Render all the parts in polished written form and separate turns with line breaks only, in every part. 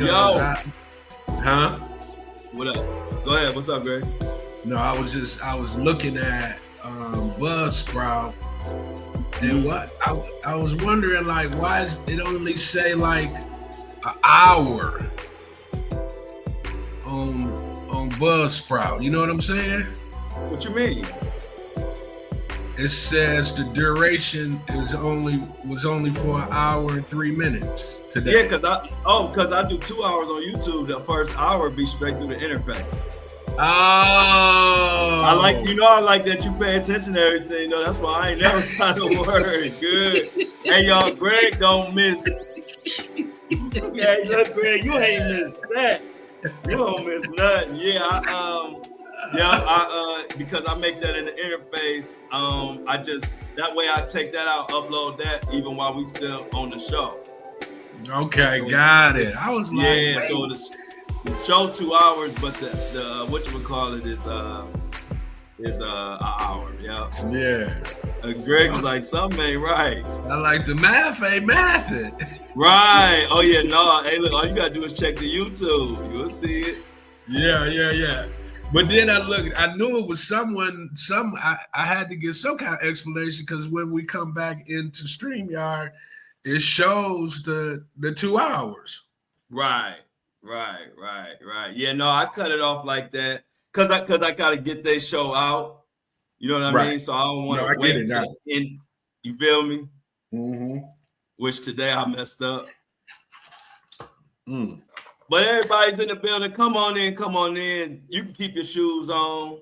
because
Yo.
What up? Go ahead. What's up, Greg?
No, I was looking at Buzzsprout, and what I was wondering, like, why is it only say like an hour on Buzzsprout? You know what I'm saying?
What you mean?
It says the duration was only for an hour and 3 minutes today.
Yeah, because I do 2 hours on YouTube. The first hour be straight through the interface.
Oh,
I like that you pay attention to everything. No, that's why I ain't never got a word. Good. Hey, y'all, Greg don't miss. Hey, look, Greg, you ain't missed that. You don't miss nothing. Because I make that in the interface. That way I take that out, upload that, even while we still on the show.
Okay, got it. I was like,
yeah, so the show 2 hours, but the whatchamacallit is an hour. Yeah. Greg was like, something ain't right.
I like the math ain't mathing.
Right. Oh yeah, no. Hey, look, all you gotta do is check the YouTube. You'll see it.
Yeah. But then I knew it was I had to get some kind of explanation, because when we come back into StreamYard, it shows the 2 hours.
Right. Yeah, no, I cut it off like that because I gotta get their show out. You know what I mean? So I don't want to wait till the end. You feel me?
Mm-hmm.
Which today I messed up. But everybody's in the building. Come on in. You can keep your shoes on.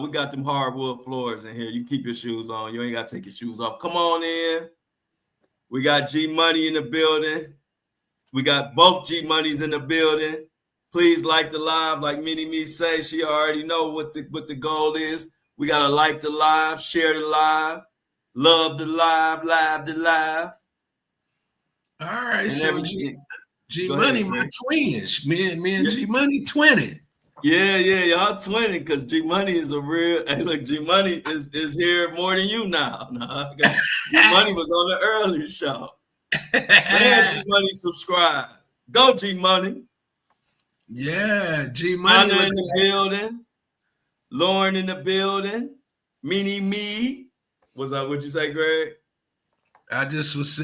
We got them hardwood floors in here. You can keep your shoes on. You ain't got to take your shoes off. Come on in. We got G Money in the building. We got both G Moneys in the building. Please like the live. Like Mini Me say, she already know what the goal is. We got to like the live, share the live, love the live the live.
All right, and so G Money, my twins. Me and G Money twinning.
Yeah, y'all twinning, because G Money is a real. Hey, look, G Money is here more than you now. G Money was on the earlier show. Man, G Money subscribe. Go G Money.
Yeah, G Money
in the building. Lauren in the building. Mini Me. What's up? What'd you say, Greg?
I just was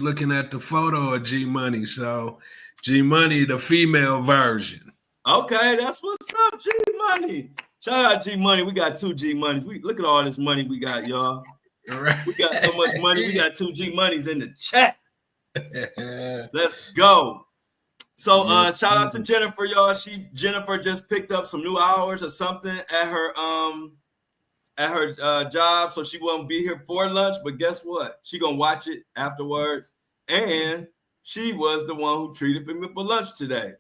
looking at the photo of G Money. So G Money, the female version.
Okay, that's what's up, G Money. Shout out G Money. We got 2 G Moneys. Look at all this money we got, y'all.
All right.
We got so much money. We got 2 G Moneys in the chat. Let's go. So shout out to Jennifer, y'all. Jennifer just picked up some new hours or something at her job, so she won't be here for lunch. But guess what? She gonna watch it afterwards, and she was the one who treated me for lunch today.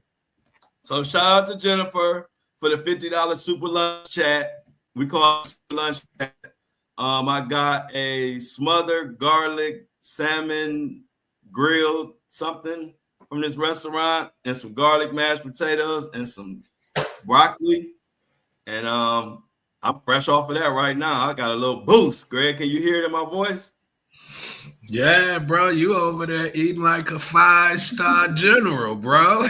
So shout out to Jennifer for the $50 super lunch chat. We call it super lunch chat. I got a smothered garlic salmon grilled something from this restaurant, and some garlic mashed potatoes and some broccoli. And I'm fresh off of that right now. I got a little boost. Greg, can you hear it in my voice?
Yeah, bro. You over there eating like a 5-star general, bro.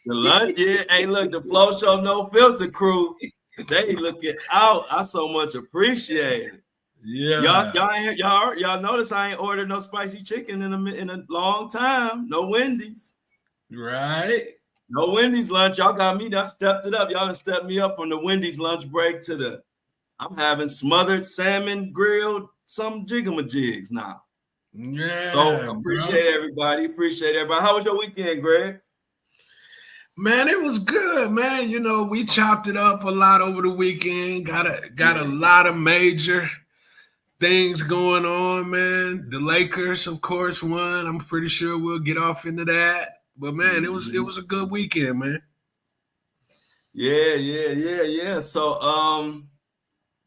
The lunch, yeah. Hey, look, the Flow Show No Filter crew, they looking out. I so much appreciate it.
Yeah.
Y'all notice I ain't ordered no spicy chicken in a long time. No Wendy's.
Right.
No Wendy's lunch. Y'all got me. I stepped it up. Y'all done stepped me up from the Wendy's lunch break to I'm having smothered salmon grilled, some jigamajigs now.
Yeah.
So appreciate everybody. How was your weekend, Greg?
Man, it was good, man. You know, we chopped it up a lot over the weekend. Got a lot of major things going on, man. The Lakers, of course, won. I'm pretty sure we'll get off into that. But man, it was a good weekend, man.
Yeah. So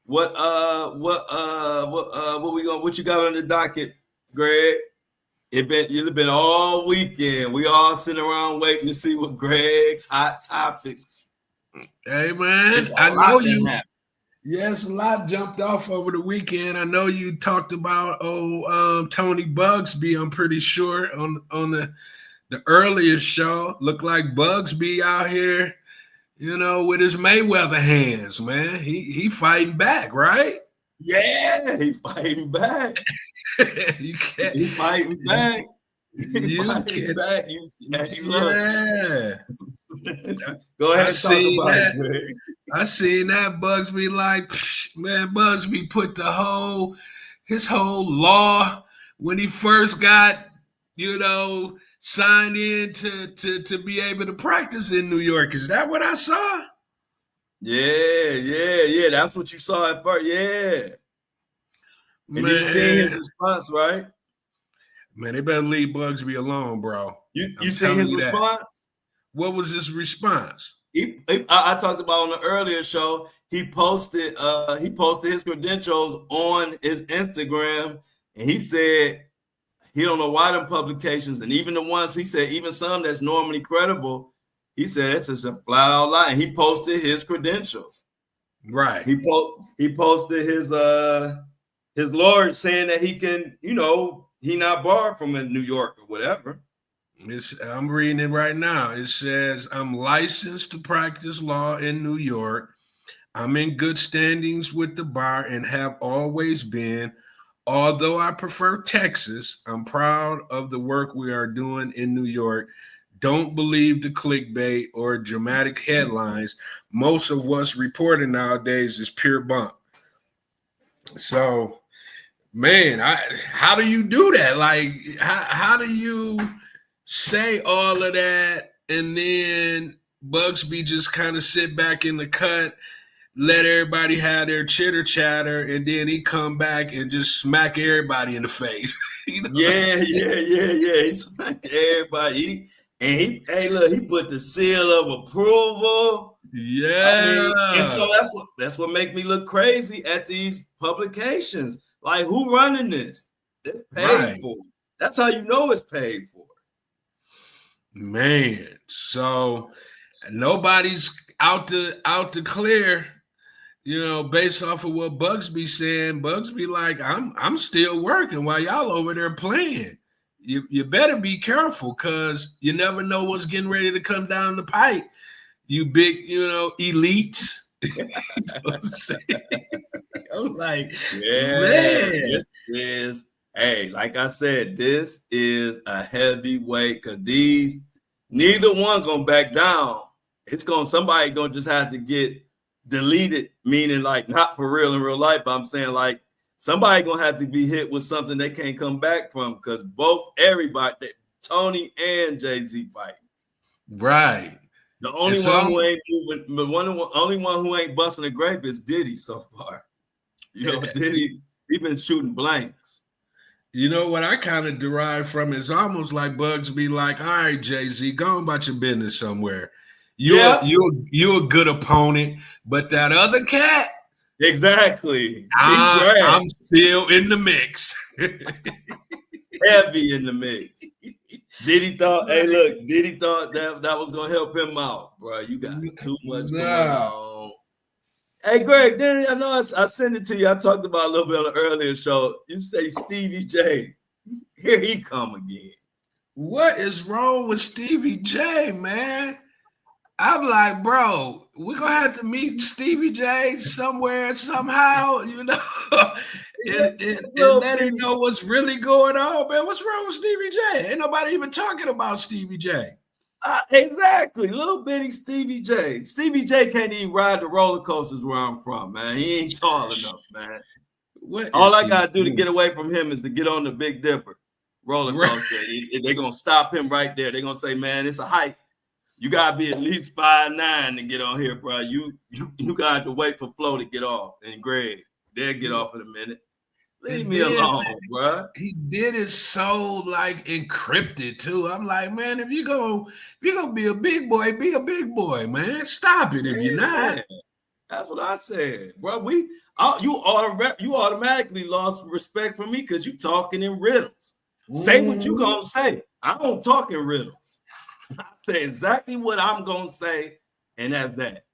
what you got on the docket, Greg? It's been all weekend. We all sitting around waiting to see what Greg's hot topics.
Hey man, I know you. Yes, a lot jumped off over the weekend. I know you talked about Tony Bugsby. I'm pretty sure on the earlier show, looked like Bugsby out here, with his Mayweather hands, man. He fighting back, right?
Yeah, he fighting back.
You can't.
He fighting back.
You
fighting
can't.
back.
Yeah.
Go ahead and talk about it, Greg.
I seen that Bugsby like, man, Bugsby put his whole law when he first got, signed in to be able to practice in New York. Is that what I saw?
Yeah. That's what you saw at first. Yeah. And you seen his response, right?
Man, they better leave Bugsby alone, bro.
You seen his response?
What was his response?
I talked about on the earlier show. He posted his credentials on his Instagram, and he said he don't know why them publications, and even the ones he said, even some that's normally credible, he said it's just a flat out lie. And he posted his credentials.
Right.
He posted his lawyer saying that he can, he not barred from in New York or whatever.
I'm reading it right now. It says, I'm licensed to practice law in New York. I'm in good standings with the bar and have always been. Although I prefer Texas, I'm proud of the work we are doing in New York. Don't believe the clickbait or dramatic headlines. Most of what's reported nowadays is pure bunk. So, man, how do you do that? Like, how do you say all of that and then Bugsby just kind of sit back in the cut, let everybody have their chitter chatter, and then he come back and just smack everybody in the face?
Yeah. He smacked everybody. He put the seal of approval.
Yeah.
And so that's what make me look crazy at these publications. Like, who running this? It's paid for. That's how you know it's paid for.
Man, so nobody's out to clear, based off of what Bugsby saying. Bugsby like, I'm still working while y'all over there playing. You better be careful, because you never know what's getting ready to come down the pipe. You big, elites. You know what I'm saying? I'm like, man.
This is, like I said, this is a heavyweight, because neither one gonna back down. Somebody gonna just have to get deleted, meaning like not for real in real life, but I'm saying like somebody gonna have to be hit with something they can't come back from, because everybody, Tony and Jay-Z fighting.
Right.
The only one who ain't moving, only one who ain't busting a grape is Diddy so far. Diddy, he been shooting blanks.
You know what I kind of derive from is almost like Bugsby like, all right, Jay-Z, go on about your business somewhere. You're a good opponent, but that other cat,
exactly.
I'm still in the mix.
Heavy in the mix. Diddy thought that was gonna help him out, bro. You got too much going on. Hey, Greg, then I know I sent it to you. I talked about a little bit on the earlier show. You say Stevie J. Here he come again.
What is wrong with Stevie J, man? I'm like, bro, we're gonna have to meet Stevie J somewhere, somehow, and let him know what's really going on, man. What's wrong with Stevie J? Ain't nobody even talking about Stevie J.
Exactly, little bitty Stevie J. Stevie J can't even ride the roller coasters where I'm from, man. He ain't tall enough, man. All I gotta do to get away from him is to get on the Big Dipper roller coaster. They're gonna stop him right there. They're gonna say, man, it's a height. You gotta be at least 5'9" to get on here, bro. You got to wait for Flo to get off, and Greg, they'll get off in a minute. Leave me alone, bro.
He did it so like encrypted too. I'm like, man, if you're gonna be a big boy, be a big boy, man. Stop it if you're not.
That's what I said, bro. You automatically lost respect for me because you talking in riddles. Say what you gonna say. I don't talk in riddles. I say exactly what I'm gonna say, and that's that.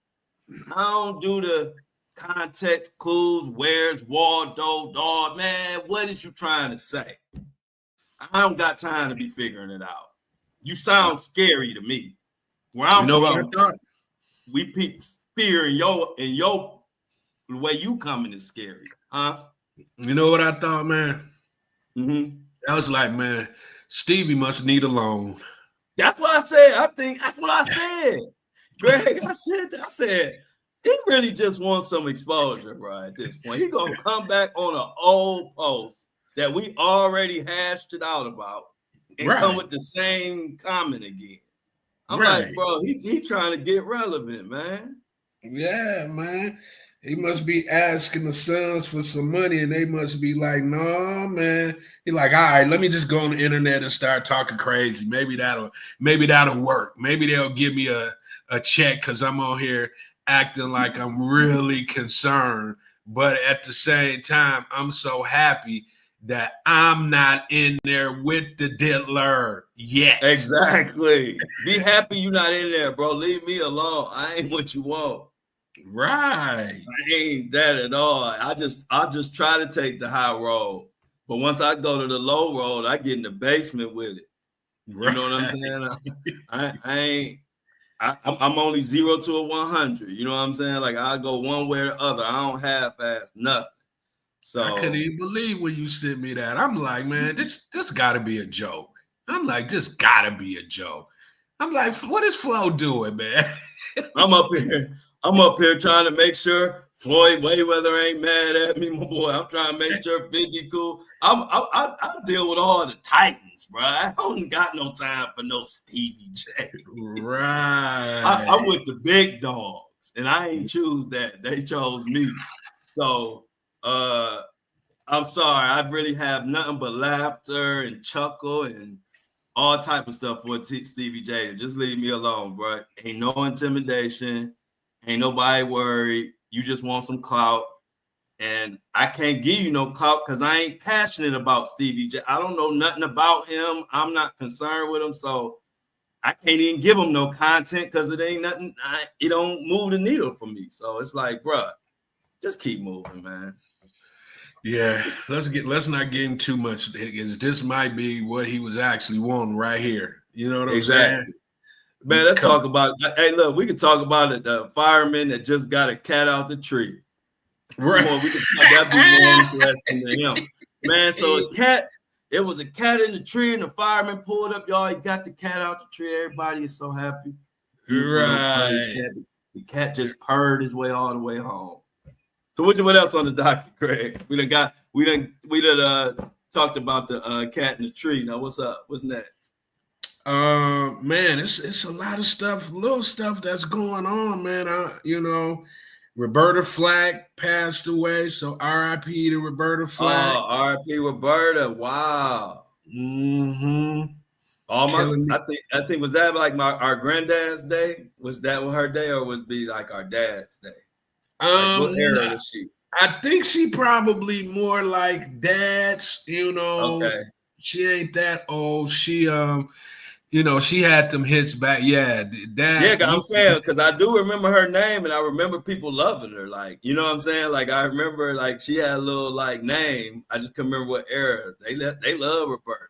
I don't do the context clues. Where's Waldo, dog? Man, what is you trying to say? I don't got time to be figuring it out. You sound scary to me. Where I'm from, we peep fear in your the way you coming is scary, huh?
You know what I thought, man?
Mm-hmm.
I was like, man, Stevie must need a loan.
That's what I said. I think that's what I said. Greg, I said, he really just wants some exposure, bro, at this point. He gonna come back on an old post that we already hashed it out about and come with the same comment again. I'm like, bro, he trying to get relevant, man.
Yeah, man. He must be asking the Suns for some money, and they must be like, no, man. He like, all right, let me just go on the internet and start talking crazy. Maybe that'll work. Maybe they'll give me a check because I'm on here acting like I'm really concerned. But at the same time, I'm so happy that I'm not in there with the diddler yet.
Exactly. Be happy you're not in there, bro. Leave me alone. I ain't what you want.
Right.
I ain't that at all. I just try to take the high road. But once I go to the low road, I get in the basement with it. You know what I'm saying? I'm only 0 to 100. You know what I'm saying? Like I go one way or the other. I don't half-ass nothing. So
I couldn't even believe when you sent me that. I'm like, man, this gotta be a joke. I'm like, this gotta be a joke. I'm like, what is Flo doing, man?
I'm up here trying to make sure Floyd Mayweather ain't mad at me, my boy. I'm trying to make sure 50 cool. I deal with all the Titans, bro. I don't got no time for no Stevie J.
Right.
I'm with the big dogs, and I ain't choose that. They chose me. So I'm sorry. I really have nothing but laughter and chuckle and all type of stuff for Stevie J. Just leave me alone, bro. Ain't no intimidation. Ain't nobody worried. You just want some clout. And I can't give you no clout because I ain't passionate about Stevie J. I don't know nothing about him. I'm not concerned with him. So I can't even give him no content because it ain't nothing. It don't move the needle for me. So it's like, bro, just keep moving, man.
Yeah, let's not get in too much because this might be what he was actually wanting right here. You know what I'm saying?
Man, let's talk about. Hey, look, we can talk about it. The fireman that just got a cat out the tree. Right, we can talk. That'd be more interesting than him, man. So it was a cat in the tree, and the fireman pulled up. Y'all, he got the cat out the tree. Everybody is so happy.
Right,
the cat just purred his way all the way home. So what else on the docket, Craig? We done talked about the cat in the tree. Now what's up? What's next?
Man, it's a lot of stuff, little stuff that's going on, man. Roberta Flack passed away, so R.I.P. to Roberta Flack.
Oh, R.I.P. Roberta! Wow.
Mm-hmm.
I think was that like our granddad's day? Was that her day, or was it be like our dad's day? What era was she?
I think she probably more like dad's. Okay. She ain't that old. She she had them hits back. Yeah,
Dad. Yeah, I'm saying because I do remember her name, and I remember people loving her. Like, you know what I'm saying? Like, I remember like she had a little like name. I just can't remember what era. They love Roberta.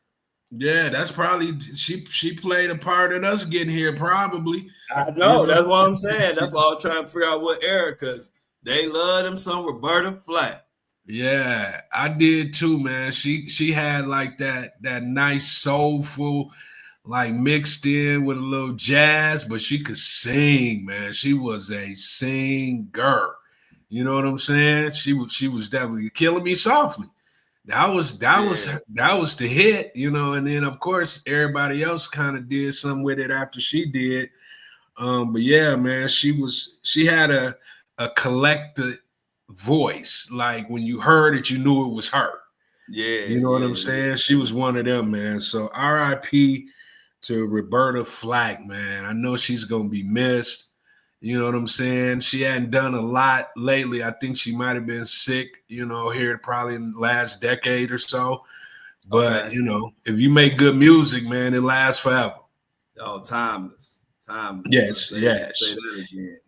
Yeah, that's probably she played a part in us getting here. Probably.
I know. That's what I'm saying. That's why I was trying to figure out what era because they love them some Roberta Flack.
Yeah, I did too, man. She had like that nice soulful, like mixed in with a little jazz, but she could sing, man. She was a singer. You know what I'm saying? She was definitely Killing Me Softly. That was the hit, and then of course everybody else kind of did something with it after she did. But yeah, man, she had a collected voice. Like when you heard it, you knew it was her.
Yeah.
You know what I'm saying? She was one of them, man. So R.I.P. to Roberta Flack, man. I know she's gonna be missed. You know what I'm saying? She hadn't done a lot lately. I think she might have been sick, here probably in the last decade or so. But, if you make good music, man, it lasts forever.
Oh, timeless.
Yes. Say that again.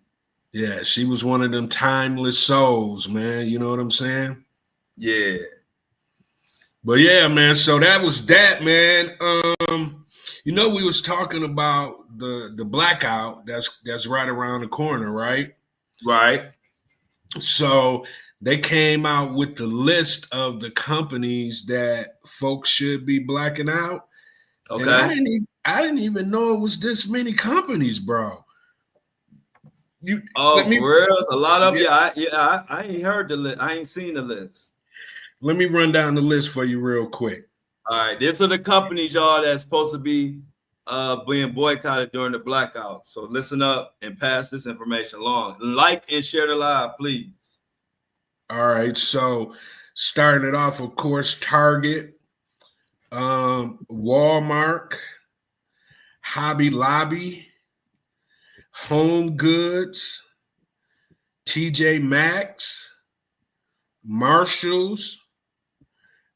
Yeah, she was one of them timeless souls, man. You know what I'm saying?
Yeah.
But yeah, man. So that was that, man. We was talking about the blackout that's right around the corner, right?
Right.
So they came out with the list of the companies that folks should be blacking out.
Okay.
And I didn't even know it was this many companies, bro.
For real? A lot of I ain't heard the list. I ain't seen the list.
Let me run down the list for you real quick.
All right, these are the companies, y'all, that's supposed to be being boycotted during the blackout. So listen up and pass this information along. Like and share the live, please.
All right, so starting it off, of course, Target, Walmart, Hobby Lobby, Home Goods, TJ Maxx, Marshalls,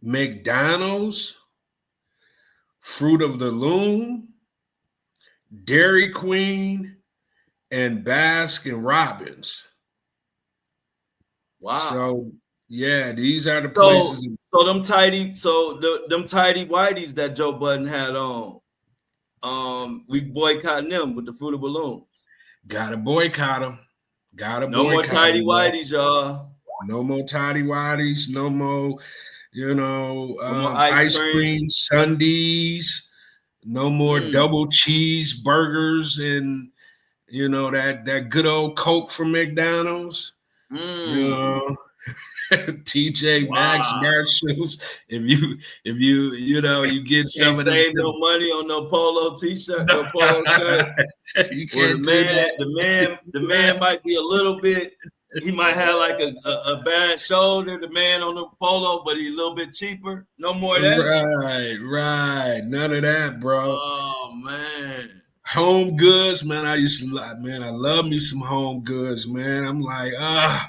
McDonald's, Fruit of the Loom, Dairy Queen, and Baskin Robbins.
Wow.
So yeah, these are the places.
So them tidy whiteys that Joe Budden had on. We boycotting them with the Fruit of Balloons.
Gotta boycott them.
No more tidy whiteys, y'all.
No more tidy whiteys. No more,
no more ice
cream sundaes. No more double cheeseburgers and that good old Coke from McDonald's. TJ Maxx, Marshalls. If you get some of
save no money on no polo t-shirt, no polo shirt.
You can't do that.
The man might be a little bit. He might have like a bad shoulder. The man on the polo, but he's a little bit cheaper. No more of
that. Right. None of that, bro.
Oh man.
Home Goods, man. I love me some Home Goods, man. I'm like,
Home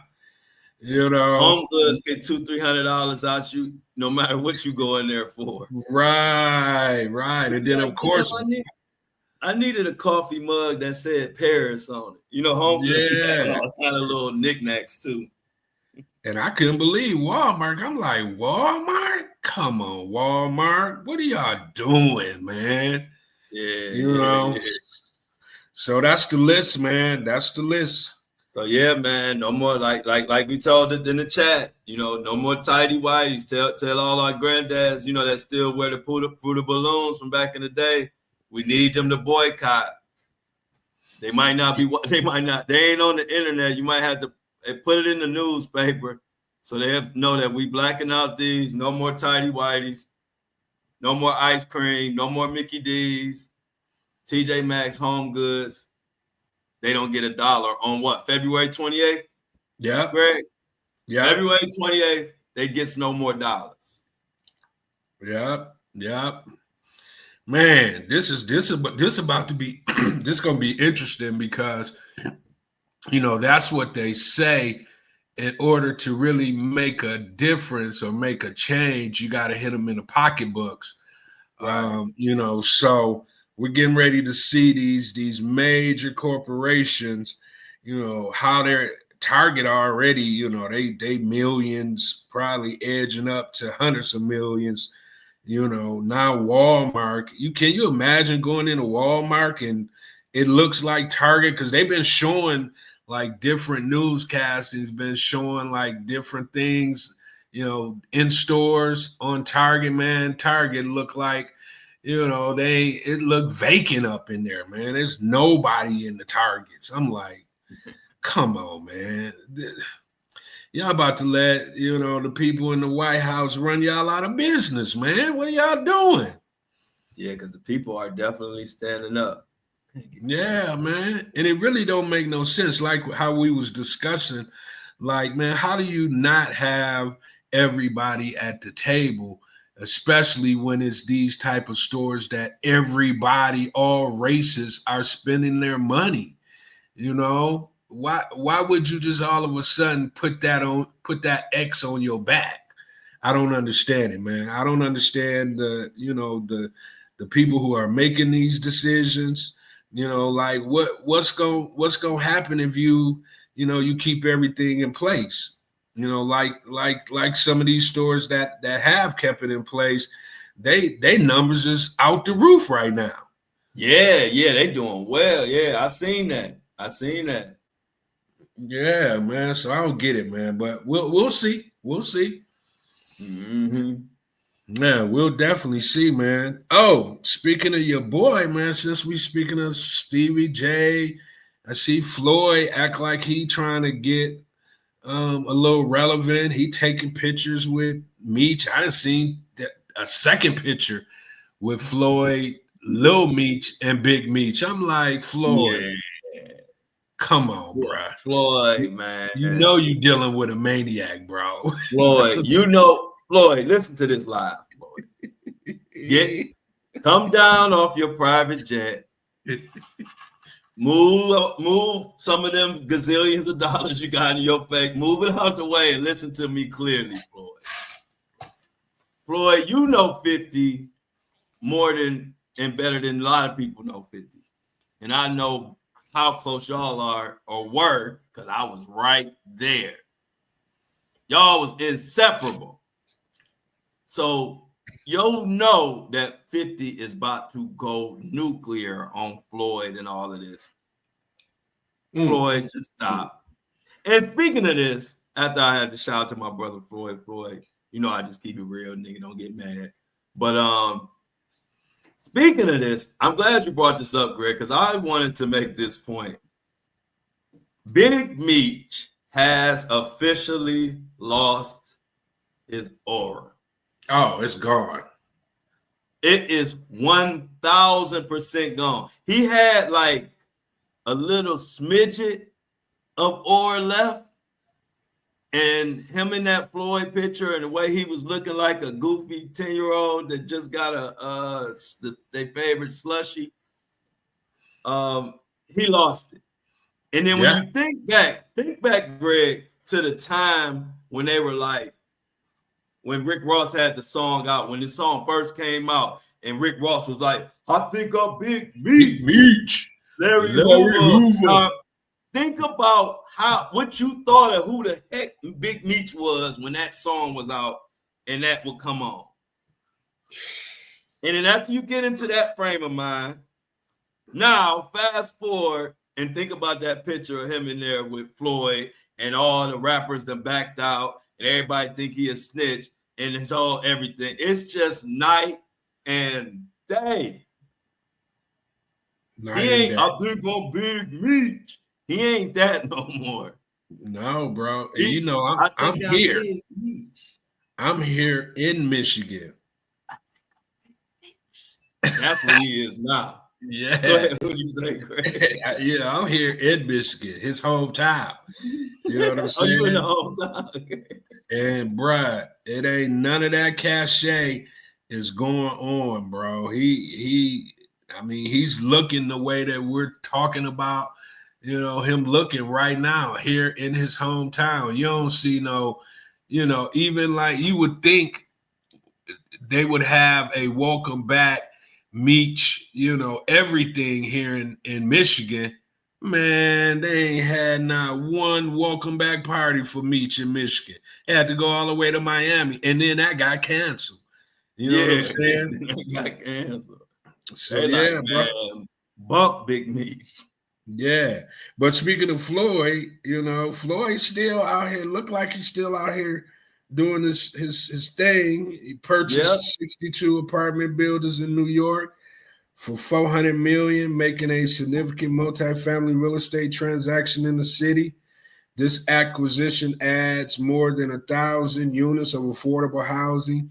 Goods get $200-$300 out you, no matter what you go in there for.
Right. And then of course,
I needed a coffee mug that said Paris on it. Home Goods have all kind of little knickknacks too.
And I couldn't believe Walmart. I'm like, Walmart? Come on, Walmart. What are y'all doing, man?
Yeah.
So that's the list, man. That's the list.
So yeah, man, no more like we told it in the chat, no more tidy whities. Tell all our granddads, that still wear the Fruit of Balloons from back in the day. We need them to boycott. They ain't on the internet. You might have to put it in the newspaper so they know that we blacking out these. No more tidy whities. No more ice cream. No more Mickey D's. TJ Maxx, Home Goods. They don't get $1 on what? February 28th?
Yeah.
Greg?
Yeah.
February 28th, they gets no more dollars.
Yep. Man, this about to be this gonna be interesting because that's what they say. In order to really make a difference or make a change, you got to hit them in the pocketbooks. Right. So we're getting ready to see these major corporations, how they're Target already, they millions, probably edging up to hundreds of millions. Now Walmart. Can you imagine going into Walmart and it looks like Target? Because they've been showing like different newscastings, been showing like different things, in stores on Target, man. Target looked like, it looked vacant up in there, man. There's nobody in the Targets. I'm like, come on, man. Y'all about to let, the people in the White House run y'all out of business, man. What are y'all doing?
Yeah, because the people are definitely standing up.
Yeah, man. And it really don't make no sense. Like how we was discussing, like, man, how do you not have everybody at the table, especially when it's these type of stores that everybody, all races are spending their money? Why would you just all of a sudden put that X on your back? I don't understand it, man. I don't understand the people who are making these decisions. Like what's going to happen if you keep everything in place? You know, like some of these stores that have kept it in place, they numbers is out the roof right now.
Yeah, they doing well. Yeah, I seen that.
Yeah, man. So I don't get it, man. But we'll see. We'll see.
Mm-hmm.
Yeah, we'll definitely see, man. Oh, speaking of your boy, man, since we speaking of Stevie J, I see Floyd act like he trying to get a little relevant. He taking pictures with Meech. I done seen a second picture with Floyd, Lil Meech, and Big Meech. I'm like, Floyd,
Yeah.
come on, bro.
Floyd, man.
You know you dealing with a maniac, bro.
Floyd, Floyd, listen to this live, Floyd. Come down off your private jet. Move some of them gazillions of dollars you got in your face. Move it out the way and listen to me clearly, Floyd. Floyd, you know 50 more than and better than a lot of people know 50. And I know how close y'all are or were because I was right there. Y'all was inseparable. So you'll know that 50 is about to go nuclear on Floyd and all of this. Floyd, just stop. And speaking of this, after I had to shout out to my brother Floyd, you know I just keep it real, nigga, don't get mad. But speaking of this, I'm glad you brought this up, Greg, because I wanted to make this point. Big Meech has officially lost his aura.
Oh, it's gone.
It is 1,000% gone. He had like a little smidget of aura left, and him in that Floyd picture and the way he was looking like a goofy 10-year-old that just got their favorite slushie. He lost it. And then when you think back, Greg, to the time when they were like, when Rick Ross had the song out, when this song first came out, and Rick Ross was like, I think I'm Big Meech. Larry Hoover. Think about what you thought of who the heck Big Meech was when that song was out and that would come on. And then after you get into that frame of mind, now fast forward and think about that picture of him in there with Floyd and all the rappers that backed out and everybody think he a snitch and it's all everything. It's just night and day. I think I'm Big Meech. He ain't that no more.
No, bro. And you know, I'm here. I'm here in Michigan.
That's where he is now.
Yeah.
Go ahead. What you say, Greg?
Yeah, I'm here in Michigan, his hometown. You know what I'm saying?
You in the hometown?
And bruh, it ain't none of that cachet is going on, bro. He's looking the way that we're talking about, you know, him looking right now here in his hometown. You don't see no, you know, even like you would think they would have a welcome back Meech, you know, everything here in Michigan. Man, they ain't had not one welcome back party for Meech in Michigan. They had to go all the way to Miami, and then that got canceled. You know what I'm saying?
That got canceled.
So yeah, bro.
Bump Big Meech.
Yeah, but speaking of Floyd, you know, Floyd's still out here. Look like he's still out here doing his thing. He purchased 62 apartment buildings in New York for $400 million, making a significant multifamily real estate transaction in the city. This acquisition adds more than 1,000 units of affordable housing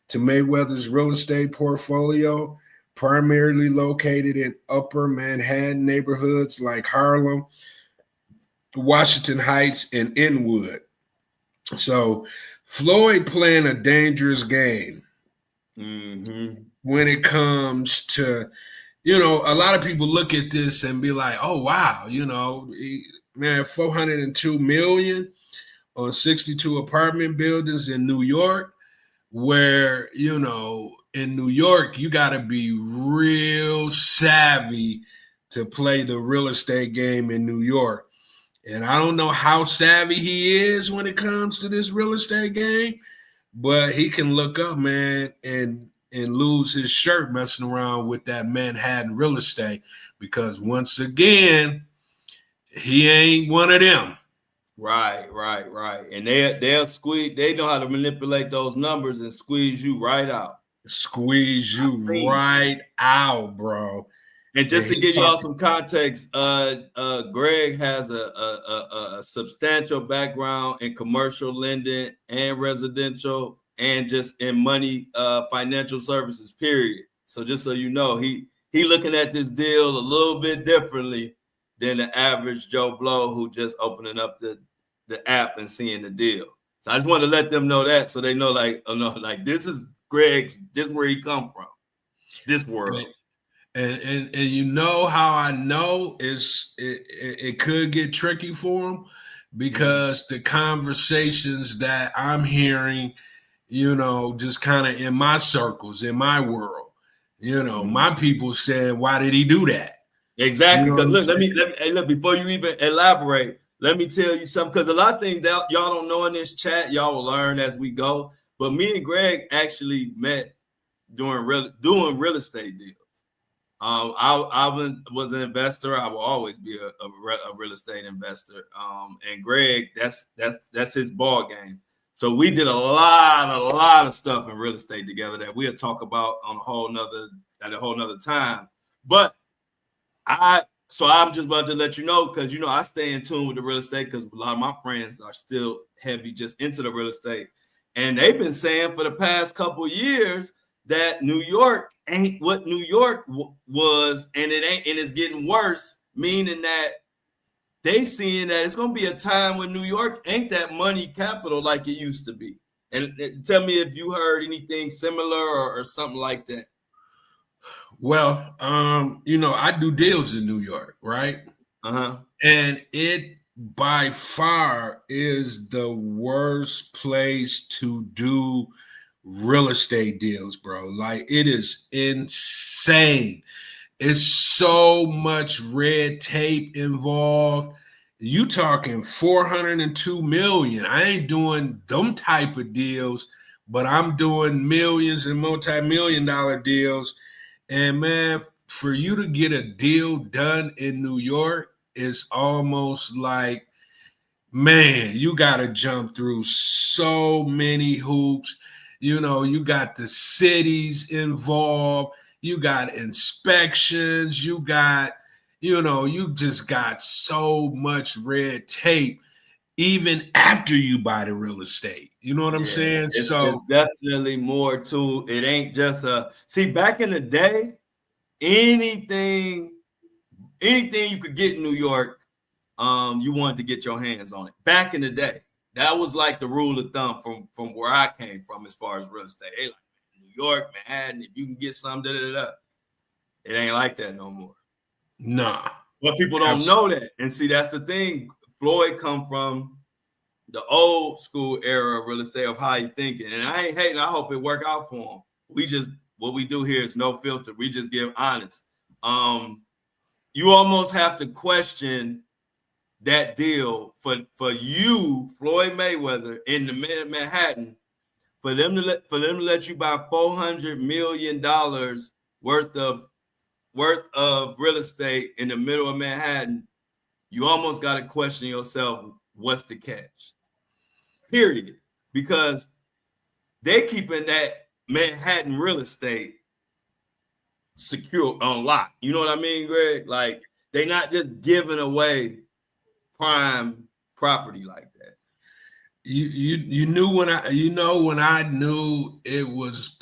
to Mayweather's real estate portfolio, primarily located in upper Manhattan neighborhoods like Harlem, Washington Heights, and Inwood. So Floyd playing a dangerous game when it comes to, you know, a lot of people look at this and be like, oh, wow, you know, man, $402 million on 62 apartment buildings in New York, where, you know, in New York, you got to be real savvy to play the real estate game in New York. And I don't know how savvy he is when it comes to this real estate game, but he can look up, man, and lose his shirt messing around with that Manhattan real estate, because once again, he ain't one of them.
Right. And they'll squeeze. They know how to manipulate those numbers and squeeze you right out.
Squeeze you right out, bro.
And just to give y'all some context, Greg has a substantial background in commercial lending and residential and just in money financial services, period. So just so you know, he looking at this deal a little bit differently than the average Joe Blow who just opening up the app and seeing the deal. So I just want to let them know that, so they know, like, oh no, like, this is Greg's, this is where he come from, this world.
And you know how I know is it could get tricky for him, because the conversations that I'm hearing, you know, just kind of in my circles, in my world, you know, my people saying, why did he do that?
Exactly. Because look, before you even elaborate, let me tell you something, because a lot of things that y'all don't know in this chat, y'all will learn as we go. But me and Greg actually met doing real estate deals. I was an investor. I will always be a real estate investor. And Greg, that's his ball game. So we did a lot of stuff in real estate together that we'll talk about on at a whole nother time. But I'm just about to let you know, because, you know, I stay in tune with the real estate, because a lot of my friends are still heavy just into the real estate. And they've been saying for the past couple of years that New York ain't what New York was, and it's getting worse, meaning that they seeing that it's going to be a time when New York ain't that money capital like it used to be. And tell me if you heard anything similar or something like that.
Well, you know, I do deals in New York, right? And it by far is the worst place to do real estate deals, bro. Like, it is insane. It's so much red tape involved. You talking 402 million. I ain't doing them type of deals, but I'm doing millions and multi-million-dollar deals. And man, for you to get a deal done in New York is almost like, man, you got to jump through so many hoops. You know, you got the cities involved, you got inspections, you got, you know, you just got so much red tape even after you buy the real estate. You know what I'm saying?
It's definitely more to it. Ain't just see, back in the day, anything you could get in New York, you wanted to get your hands on it. Back in the day, that was like the rule of thumb from where I came from as far as real estate. Hey, like, New York, Manhattan, if you can get some, it ain't like that no more.
Nah.
But people don't know that. And see, that's the thing. Floyd come from the old school era of real estate, of how he thinking. And I ain't hating. I hope it work out for him. What we do here is no filter. We just give honest. You almost have to question that deal for you, Floyd Mayweather, in the Manhattan, for them to let you buy $400 million worth of real estate in the middle of Manhattan. You almost got to question yourself, what's the catch? Period. Because they keeping that Manhattan real estate secure on lock. You know what I mean, Greg? Like, they not just giving away prime property like that.
You knew when I knew it was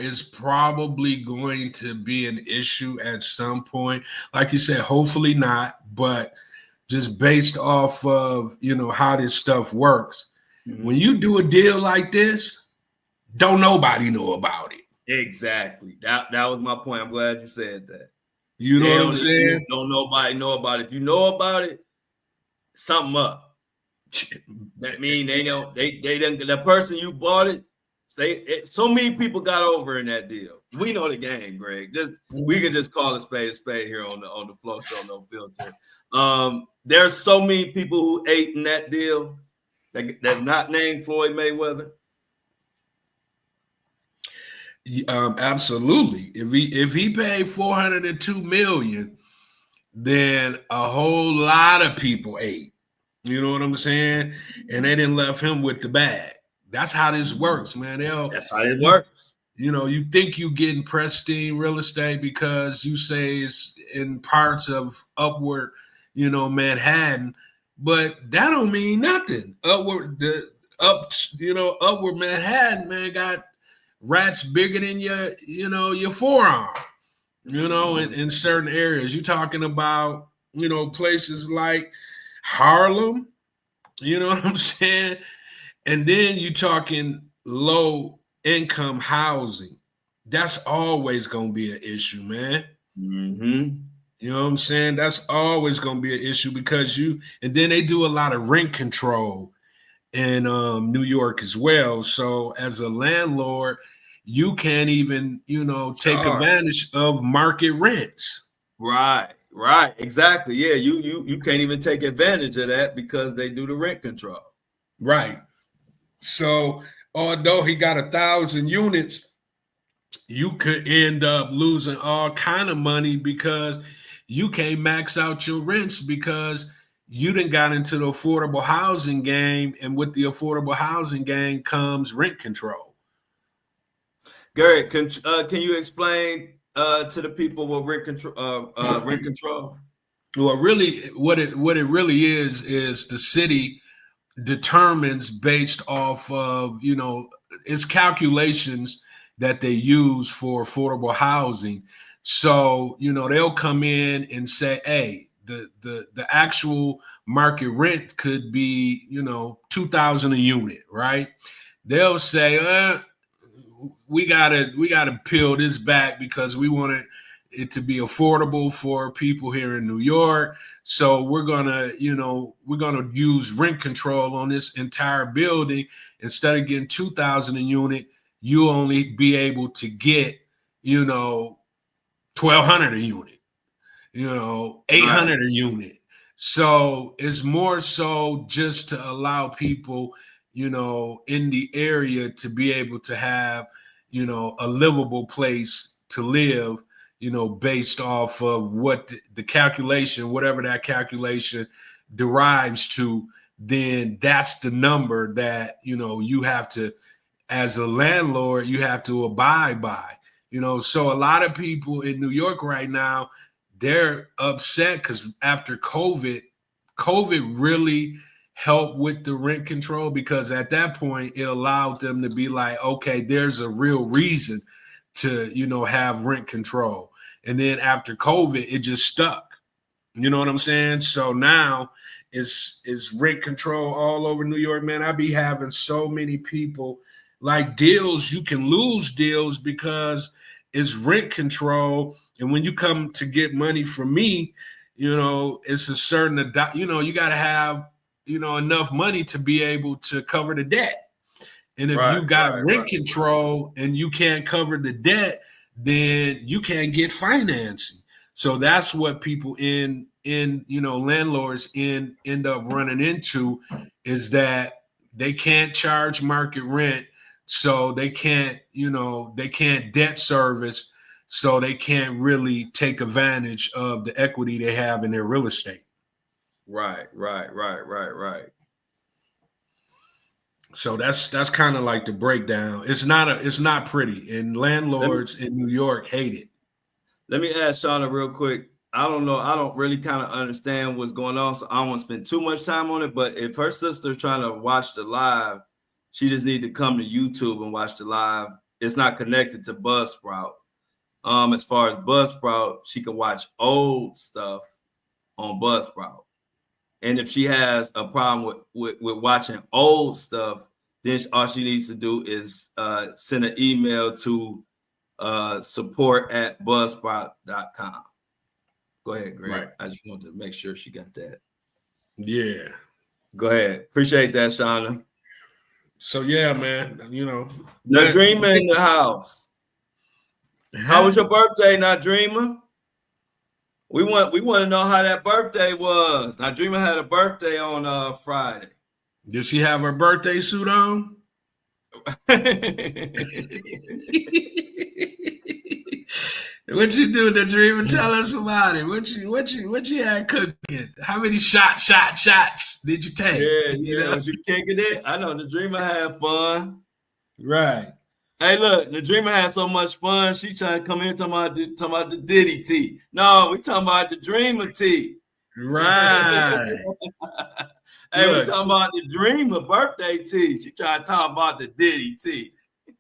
is probably going to be an issue at some point. Like you said, hopefully not, but just based off of, you know, how this stuff works. Mm-hmm. When you do a deal like this, don't nobody know about it.
Exactly. That was my point. I'm glad you said that.
You know what I'm saying?
Don't nobody know about it. If you know about it, something up. That mean they don't. They didn't. The person you bought it. So many people got over in that deal. we know the game, Greg. We can just call a spade here on the Flow Show, no filter. There's so many people who ate in that deal that not named Floyd Mayweather.
Absolutely. If he paid $402 million, then a whole lot of people ate. You know what I'm saying? And they didn't left him with the bag. That's how this works, man.
That's how it works.
You know, you think you getting pristine real estate because you say it's in parts of upward, Manhattan, but that don't mean nothing. Upward Manhattan, man, got rats bigger than your forearm, in certain areas. You're talking about, places like Harlem, you know what I'm saying? And then you're talking low income housing. That's always going to be an issue, man.
Mm-hmm.
You know what I'm saying? That's always going to be an issue because and then they do a lot of rent control in New York as well. So as a landlord, you can't even, take advantage of market rents.
Right. Exactly. Yeah, you can't even take advantage of that because they do the rent control.
Right. So although he got 1,000 units, you could end up losing all kind of money because you can't max out your rents because you done got into the affordable housing game, and with the affordable housing game comes rent control.
Garrett, can you explain to the people what rent control? Rent control.
Well, really, what it really is the city determines based off of it's calculations that they use for affordable housing. So they'll come in and say, hey, the actual market rent could be $2,000 a unit, right? They'll say, we gotta peel this back because we want it to be affordable for people here in New York. So we're gonna use rent control on this entire building. Instead of getting $2,000 a unit, you only be able to get $1,200 a unit, $800 a unit. So it's more so just to allow people in the area to be able to have, a livable place to live, based off of what the calculation, whatever that calculation derives to, then that's the number that, you have to, as a landlord, you have to abide by, So a lot of people in New York right now, they're upset because after COVID really help with the rent control because at that point it allowed them to be like, okay, there's a real reason to have rent control. And then after COVID it just stuck, you know what I'm saying? So now it's rent control all over New York, man. I be having so many people like deals, you can lose deals because it's rent control. And when you come to get money from me, it's a certain you got to have enough money to be able to cover the debt. And if you got rent control and you can't cover the debt, then you can't get financing. So that's what people landlords end up running into, is that they can't charge market rent, so they can't debt service, so they can't really take advantage of the equity they have in their real estate.
Right.
So that's kind of like the breakdown. It's not pretty, and landlords in New York hate it.
Let me ask Shauna real quick. I don't know. I don't really kind of understand what's going on, so I don't want to spend too much time on it. But if her sister's trying to watch the live, she just need to come to YouTube and watch the live. It's not connected to Buzzsprout. As far as Buzzsprout, she can watch old stuff on Buzzsprout. And if she has a problem with watching old stuff, then all she needs to do is send an email to support@buzzsprout.com. Go ahead, Greg. Right. I just wanted to make sure she got that.
Yeah.
Go ahead. Appreciate that, Shauna.
So yeah, man,
the dream in the house. How was your birthday, Not Dreamer? We want to know how that birthday was. Now, Dreamer had a birthday on Friday.
Did she have her birthday suit on? What you do, the Dreamer? Tell us about it. What you had cooking? How many shots did you take?
Yeah. Was you kicking it? I know the Dreamer had fun.
Right.
Hey, look, the Dreamer had so much fun. She tried to come in talking about the Diddy tea. No, we talking about the Dreamer tea.
Right.
Hey, we talking about the Dreamer birthday tea. She tried to talk about the Diddy tea.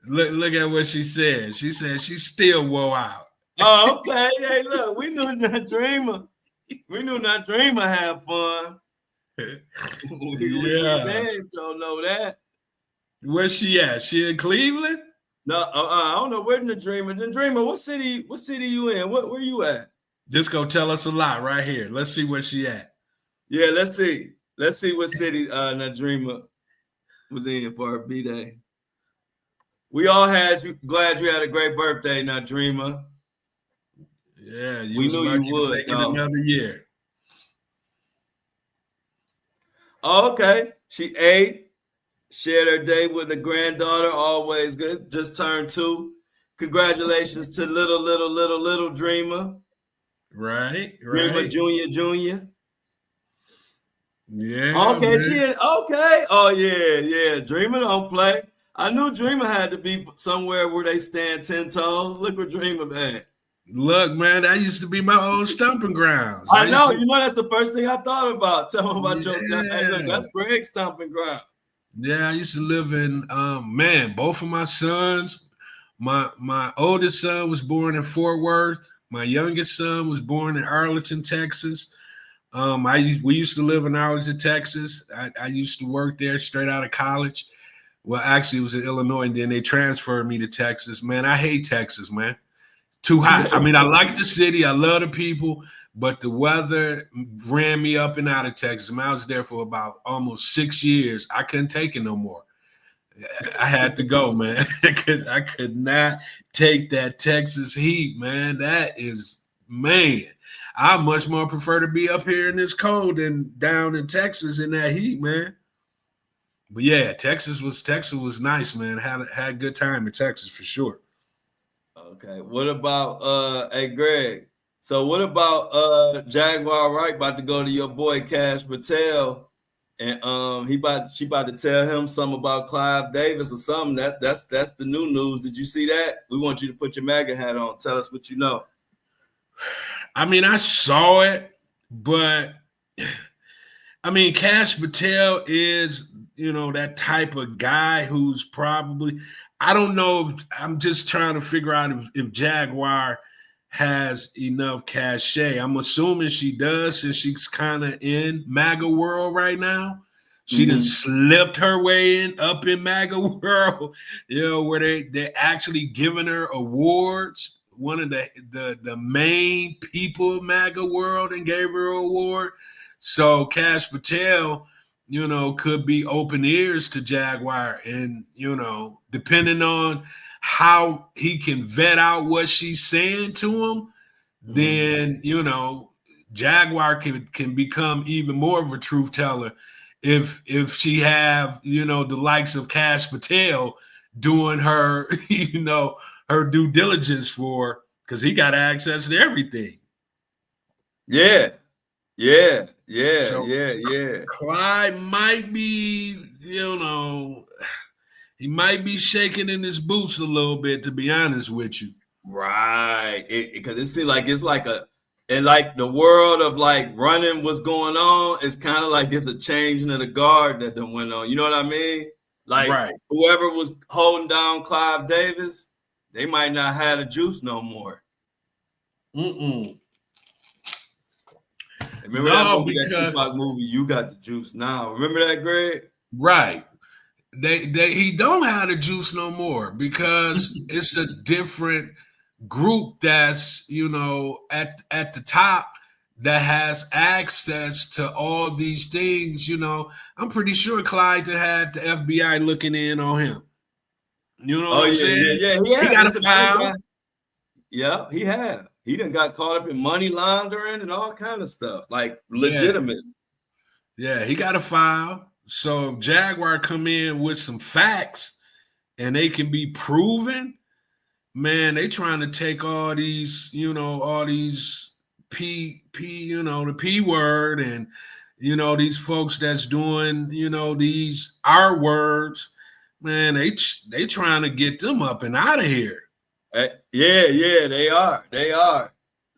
Look at what she said. She said she still wore out.
Oh, okay. Hey, look, we knew that Dreamer. We knew that Dreamer had fun. We don't know that.
Where's she at? She in Cleveland?
No, I don't know. Where's the Dreamer? The Dreamer, what city you in? Where you at?
This gonna tell us a lot right here. Let's see where she at.
Yeah, let's see. Let's see what city the Dreamer was in for her B-Day. We all glad you had a great birthday, Not Dreamer.
Yeah,
we knew you would.
Make it another year.
Oh, okay. She ate, shared her day with a granddaughter. Always good. Just turned 2. Congratulations to little Dreamer.
Right.
Dreamer Junior.
Yeah.
Okay, man. Okay. Oh yeah. Dreamer don't play. I knew Dreamer had to be somewhere where they stand 10 toes. Look where Dreamer at.
Look, man, that used to be my old stomping grounds.
I know. You know, that's the first thing I thought about. Tell me about your. Hey, look, that's Greg's stomping ground.
Yeah, I used to live in. Both of my sons. My oldest son was born in Fort Worth. My youngest son was born in Arlington, Texas. We used to live in Arlington, Texas. I used to work there straight out of college. Well, actually, it was in Illinois, and then they transferred me to Texas. Man, I hate Texas, man. Too hot. I mean, I like the city. I love the people, but the weather ran me up and out of Texas. I was there for about almost 6 years. I couldn't take it no more. I had to go, man. I could not take that Texas heat, man. I much more prefer to be up here in this cold than down in Texas in that heat, man. But yeah, Texas was nice, man. Had a good time in Texas for sure.
Okay. What about hey Greg? So what about Jaguar Wright about to go to your boy Cash Patel, and she about to tell him something about Clive Davis or something. That's the new news. Did you see that? We want you to put your MAGA hat on. Tell us what you know.
I mean, I saw it, but I mean, Cash Patel is, that type of guy who's probably, I don't know. I'm just trying to figure out if Jaguar has enough cachet. I'm assuming she does, since she's kind of in MAGA world right now. She done slipped her way up in MAGA world, where they actually giving her awards. One of the main people of MAGA world and gave her an award. So Cash Patel, could be open ears to Jaguar, and depending on how he can vet out what she's saying to him, then Jaguar can become even more of a truth teller if she have the likes of Cash Patel doing her her due diligence for, because he got access to everything.
Yeah.
Clyde might be, he might be shaking in his boots a little bit, to be honest with you.
Right. Because it seems like it's like the world of like running what's going on, it's kind of like it's a changing of the guard that done went on. You know what I mean? Like Whoever was holding down Clive Davis, they might not have the juice no more. Remember that Tupac movie, You Got the Juice Now? Remember that, Greg?
Right. He don't have the juice no more, because it's a different group that's, at the top, that has access to all these things. I'm pretty sure Clyde had the FBI looking in on him. You know what I'm saying?
Yeah.
He got a file.
Yeah, he have. He done got caught up in money laundering and all kind of stuff, like legitimate.
Yeah, he got a file. So if Jaguar come in with some facts and they can be proven, man, they trying to take all these, all these the P word and, these folks that's doing, these R words, man, they trying to get them up and out of here.
Yeah, they are.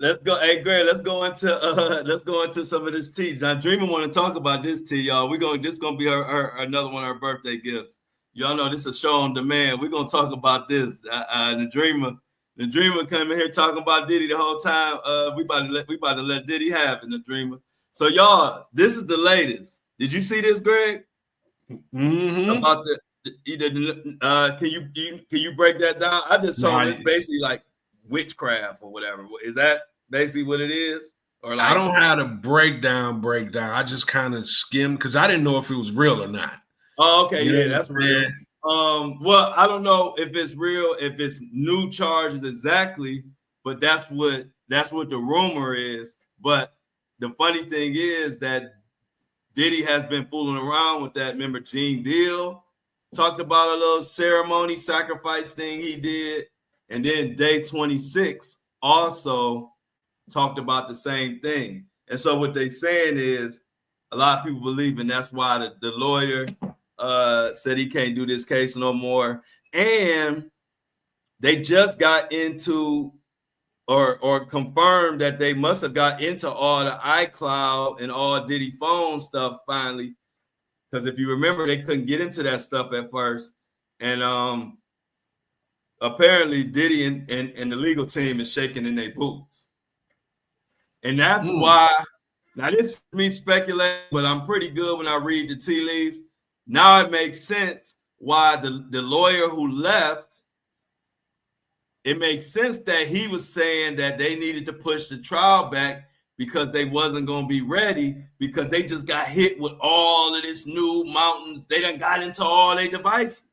Let's go. Hey, Greg, let's go into some of this tea. Now, Dreamer want to talk about this tea, y'all. This gonna be her another one of her birthday gifts. Y'all know this is a show on demand. We're gonna talk about this. The Dreamer coming here talking about Diddy the whole time. We about to let Diddy have it, the Dreamer. So y'all, this is the latest. Did you see this, Greg?
Mm-hmm.
About can you break that down? I just saw this basically like witchcraft or whatever. Is that basically what it is? Or like,
I don't have a breakdown. I just kind of skimmed because I didn't know if it was real or not.
Oh, okay, yeah, that's real. Well, I don't know if it's real, if it's new charges exactly, but that's what the rumor is. But the funny thing is that Diddy has been fooling around with that. Remember, Gene Deal talked about a little ceremony sacrifice thing he did, and then Day 26 also talked about the same thing. And so what they're saying is a lot of people believe, and that's why the lawyer said he can't do this case no more. And they just got into or confirmed that they must have got into all the iCloud and all Diddy phone stuff finally. Because if you remember, they couldn't get into that stuff at first. And apparently Diddy and the legal team is shaking in their boots. And that's why, now this is me speculating, but I'm pretty good when I read the tea leaves. Now it makes sense why the lawyer who left, it makes sense that he was saying that they needed to push the trial back because they wasn't going to be ready because they just got hit with all of this new mountains. They done got into all their devices.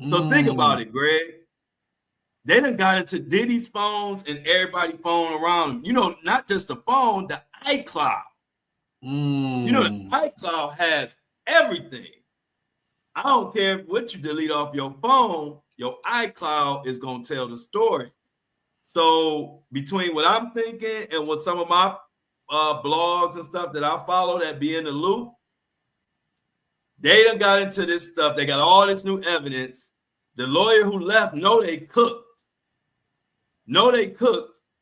So think about it, Greg. They done got into Diddy's phones and everybody's phone around them. Not just the phone, the iCloud. The iCloud has everything. I don't care what you delete off your phone, your iCloud is going to tell the story. So between what I'm thinking and what some of my blogs and stuff that I follow that be in the loop, they done got into this stuff. They got all this new evidence. The lawyer who left know they cooked,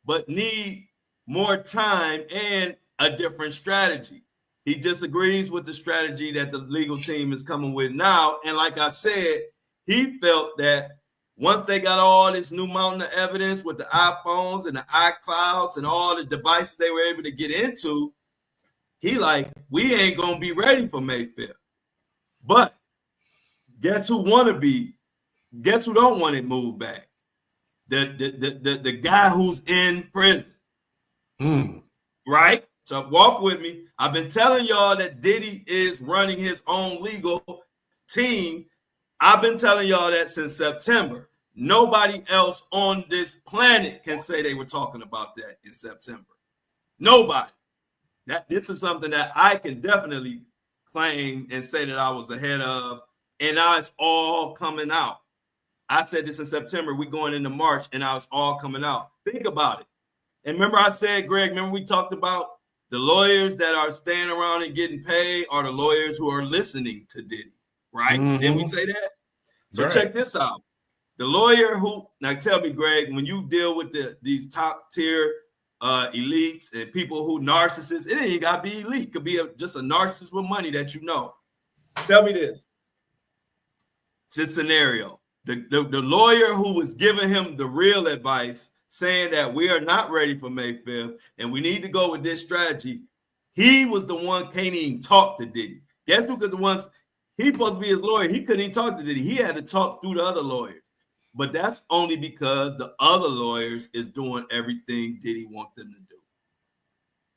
but need more time and a different strategy. He disagrees with the strategy that the legal team is coming with now. And like I said, he felt that once they got all this new mountain of evidence with the iPhones and the iClouds and all the devices they were able to get into, he like, we ain't going to be ready for May 5th. But guess who don't want it moved back? The guy who's in prison. Right? So walk with me. I've been telling y'all that Diddy is running his own legal team. I've been telling y'all that since September. Nobody else on this planet can say they were talking about that in September. Nobody. This is something that I can definitely claim and say that I was the head of, and now it's all coming out. I said this in September. We're going into March, and now it's all coming out. Think about it. And remember I said, Greg, we talked about the lawyers that are staying around and getting paid are the lawyers who are listening to Diddy, right? Didn't we say that? So check this out. The lawyer who, now tell me, Greg, when you deal with these top tier elites and people who narcissists, it ain't got to be elite. It could be just a narcissist with money that you know. Tell me this. This scenario. The lawyer who was giving him the real advice, saying that we are not ready for May 5th and we need to go with this strategy, he was the one can't even talk to Diddy. Guess who? Because the ones he supposed to be his lawyer, he couldn't even talk to Diddy. He had to talk through the other lawyers. But that's only because the other lawyers is doing everything Diddy wants them to do.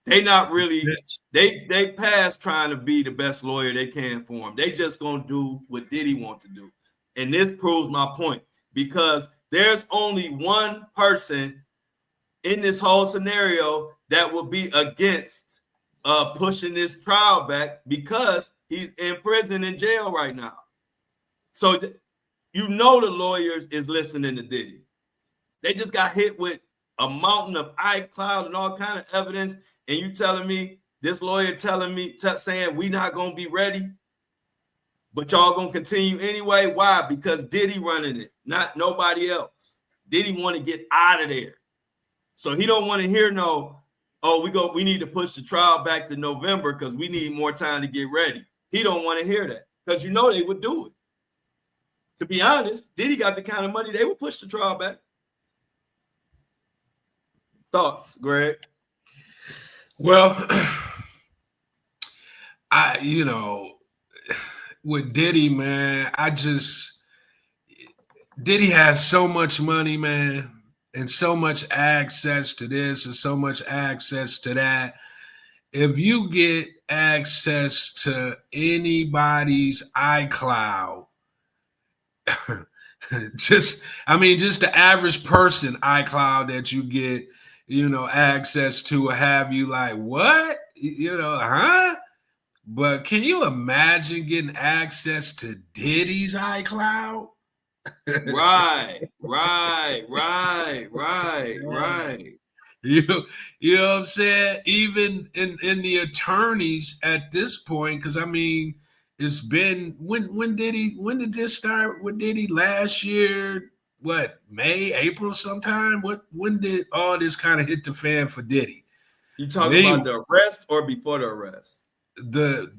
They not really, they past trying to be the best lawyer they can for him. They just gonna do what Diddy wants to do. And this proves my point, because There's only one person in this whole scenario that will be against pushing this trial back because he's in prison in jail right now. So you know the lawyers is listening to Diddy. They just got hit with a mountain of iCloud and all kind of evidence, and you telling me this lawyer telling me saying we not gonna be ready, but y'all gonna continue anyway? Why? Because Diddy running it, not nobody else. Diddy want to get out of there, so he don't want to hear no. Oh, we need to push the trial back to November because we need more time to get ready. He don't want to hear that because you know they would do it. To be honest, Diddy got the kind of money they would push the trial back. Thoughts, Greg?
Well, with Diddy, man, Diddy has so much money, man, and so much access to this and so much access to that. If you get access to anybody's iCloud, just the average person iCloud that you get, access to, or have you like, what? Huh? But can you imagine getting access to Diddy's iCloud?
Right.
You know what I'm saying? Even in the attorneys at this point, because it's been when did this start with Diddy? Last year, what, May, April sometime? When did all this kind of hit the fan for Diddy?
You talking about the arrest or before the arrest?
The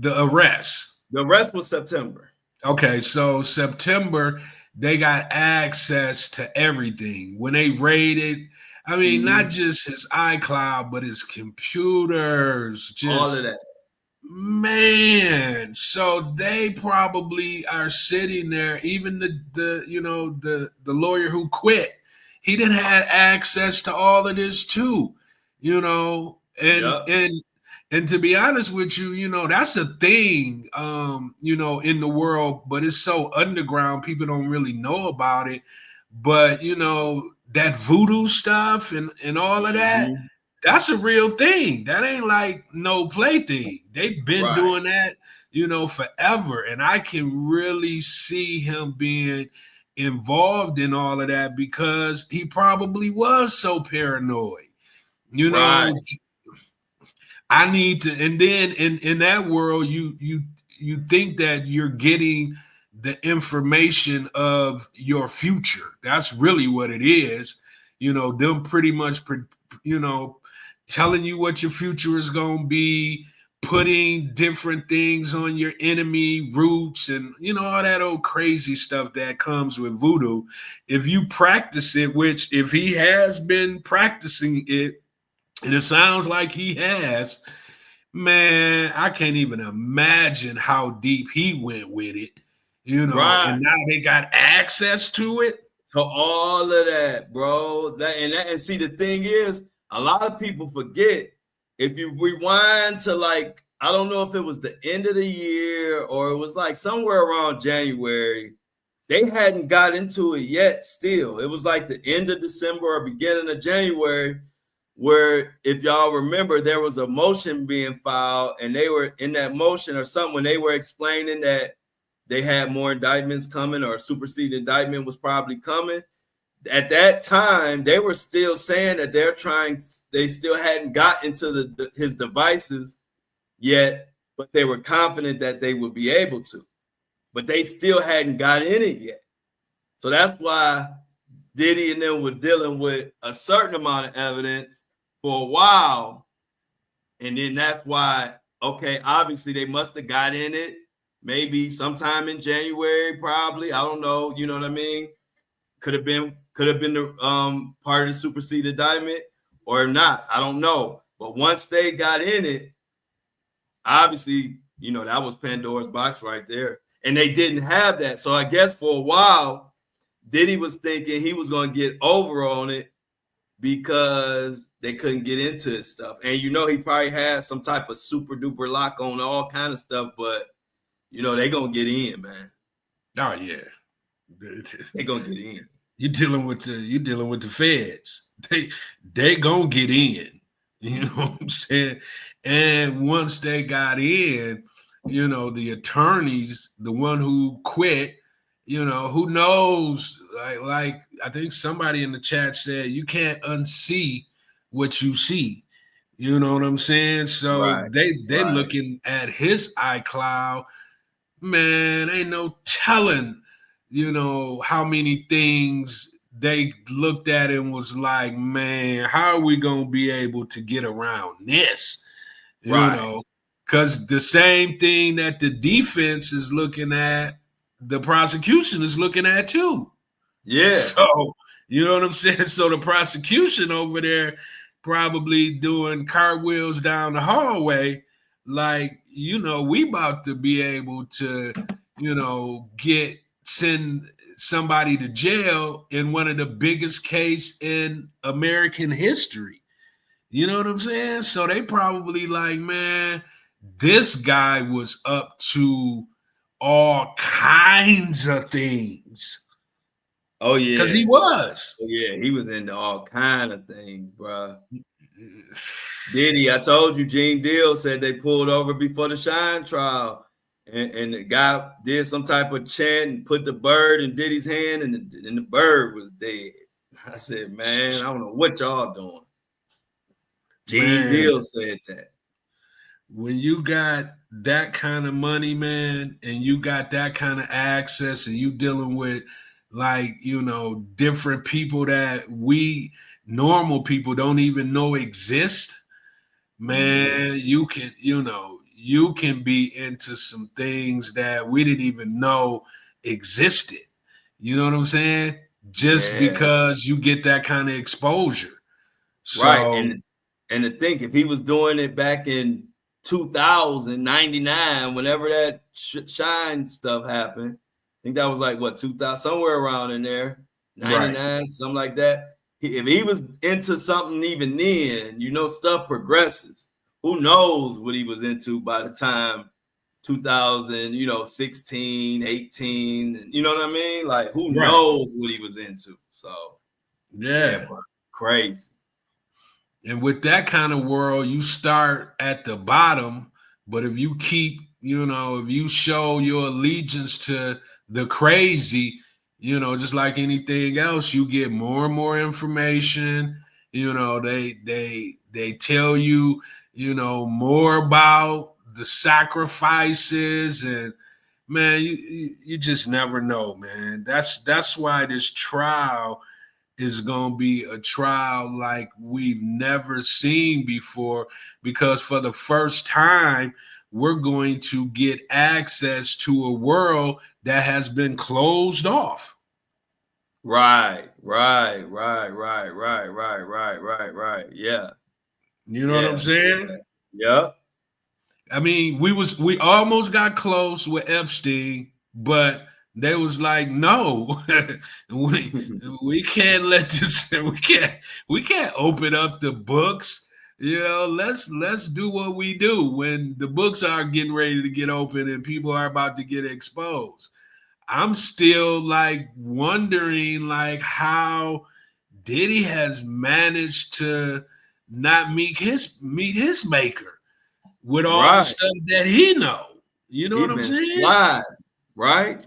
arrest.
The arrest was September.
Okay, so September, they got access to everything. When they raided, not just his iCloud, but his computers, just
all of that.
Man, so they probably are sitting there. Even the lawyer who quit, he didn't have access to all of this too, and to be honest with you, that's a thing, in the world, but it's so underground, people don't really know about it. But that voodoo stuff and all of that. That's a real thing. That ain't like no plaything. They've been doing that, forever. And I can really see him being involved in all of that because he probably was so paranoid. I need to, and then in that world, you think that you're getting the information of your future. That's really what it is. Them pretty much, telling you what your future is going to be, putting different things on your enemy routes and, all that old crazy stuff that comes with voodoo. If you practice it, which if he has been practicing it, and it sounds like he has, man, I can't even imagine how deep he went with it, and now they got access to it.
To all of that, bro. And see, the thing is, a lot of people forget, if you rewind to like, I don't know if it was the end of the year or it was like somewhere around January, they hadn't got into it yet still. It was like the end of December or beginning of January, where if y'all remember, there was a motion being filed and they were in that motion or something when they were explaining that they had more indictments coming or a superseded indictment was probably coming. At that time, they were still saying that they still hadn't got into his devices yet, but they were confident that they would be able to. But they still hadn't got in it yet. So that's why Diddy and them were dealing with a certain amount of evidence for a while. And then that's why, okay, obviously they must have got in it maybe sometime in January, probably. I don't know. You know what I mean? Could have been the part of the superseded indictment or not. I don't know. But once they got in it, obviously, that was Pandora's box right there. And they didn't have that. So I guess for a while, Diddy was thinking he was going to get over on it because they couldn't get into his stuff. And he probably had some type of super duper lock on all kind of stuff, but they going to get in, man.
Oh, yeah.
They going to get in.
you're dealing with the feds. They gonna get in. You know what I'm saying? And once they got in, the attorneys, the one who quit, who knows? Like I think somebody in the chat said, you can't unsee what you see. You know what I'm saying? So
Right.
they looking at his iCloud, man. Ain't no telling, how many things they looked at and was like, man, how are we gonna be able to get around this?
Right.
Because the same thing that the defense is looking at, the prosecution is looking at too.
Yeah.
So, you know what I'm saying? So the prosecution over there probably doing cartwheels down the hallway, like, we about to be able to, send somebody to jail in one of the biggest case in American history. You know what I'm saying? So they probably like, man, this guy was up to all kinds of things.
Oh yeah.
Because he was.
Oh yeah, he was into all kind of things, bro. Diddy, I told you, Gene Deal said they pulled over before the Shine trial, and the guy did some type of chant and put the bird in Diddy's hand, and the bird was dead. I said, man, I don't know what y'all doing. Gene Deal said that.
When you got that kind of money, man, and you got that kind of access, and you dealing with different people that we normal people don't even know exist, man, you can be into some things that we didn't even know existed. You know what I'm saying? Just because you get that kind of exposure. So,
right. And to think, if he was doing it back in 2099, whenever that Shine stuff happened, I think that was like what, 2000, somewhere around in there, 99, right, something like that. If he was into something even then, stuff progresses. Who knows what he was into by the time 2016, 18, you know what I mean? Like, who knows what he was into? So, yeah, crazy.
And with that kind of world, you start at the bottom, but if you keep, if you show your allegiance to the crazy, just like anything else, you get more and more information. They tell you, more about the sacrifices, and man, you just never know, man. That's why this trial is going to be a trial like we've never seen before, because for the first time, we're going to get access to a world that has been closed off.
Right. Yeah.
You know what I'm saying?
Yeah.
I mean, we almost got close with Epstein, but they was like, no, we can't let this. We can't open up the books. Let's do what we do when the books are getting ready to get open and people are about to get exposed. I'm still like wondering like how Diddy has managed to not meet his maker with all the stuff that he know. You know what I'm saying?
Right?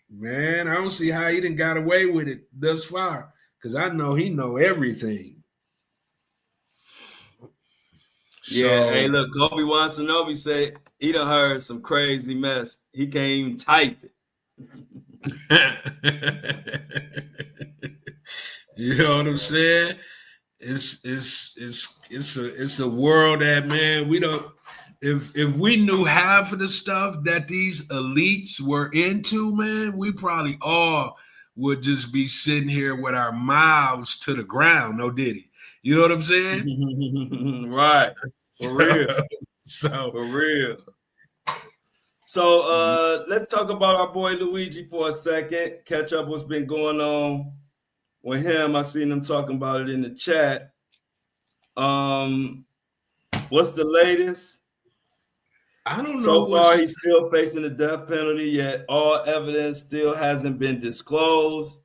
Man, I don't see how he didn't got away with it thus far, because I know he know everything.
Yeah, so, hey, look, Kobe Watanabe said he done heard some crazy mess. He can't even type it.
You know what I'm saying? It's a world that, man, we don't. If we knew half of the stuff that these elites were into, man, we probably all would just be sitting here with our mouths to the ground. No Diddy. You know what I'm saying?
Right. For real. For real. So let's talk about our boy Luigi for a second. Catch up what's been going on with him. I seen him talking about it in the chat. What's the latest?
I don't know.
So far, he's still facing the death penalty, yet all evidence still hasn't been disclosed.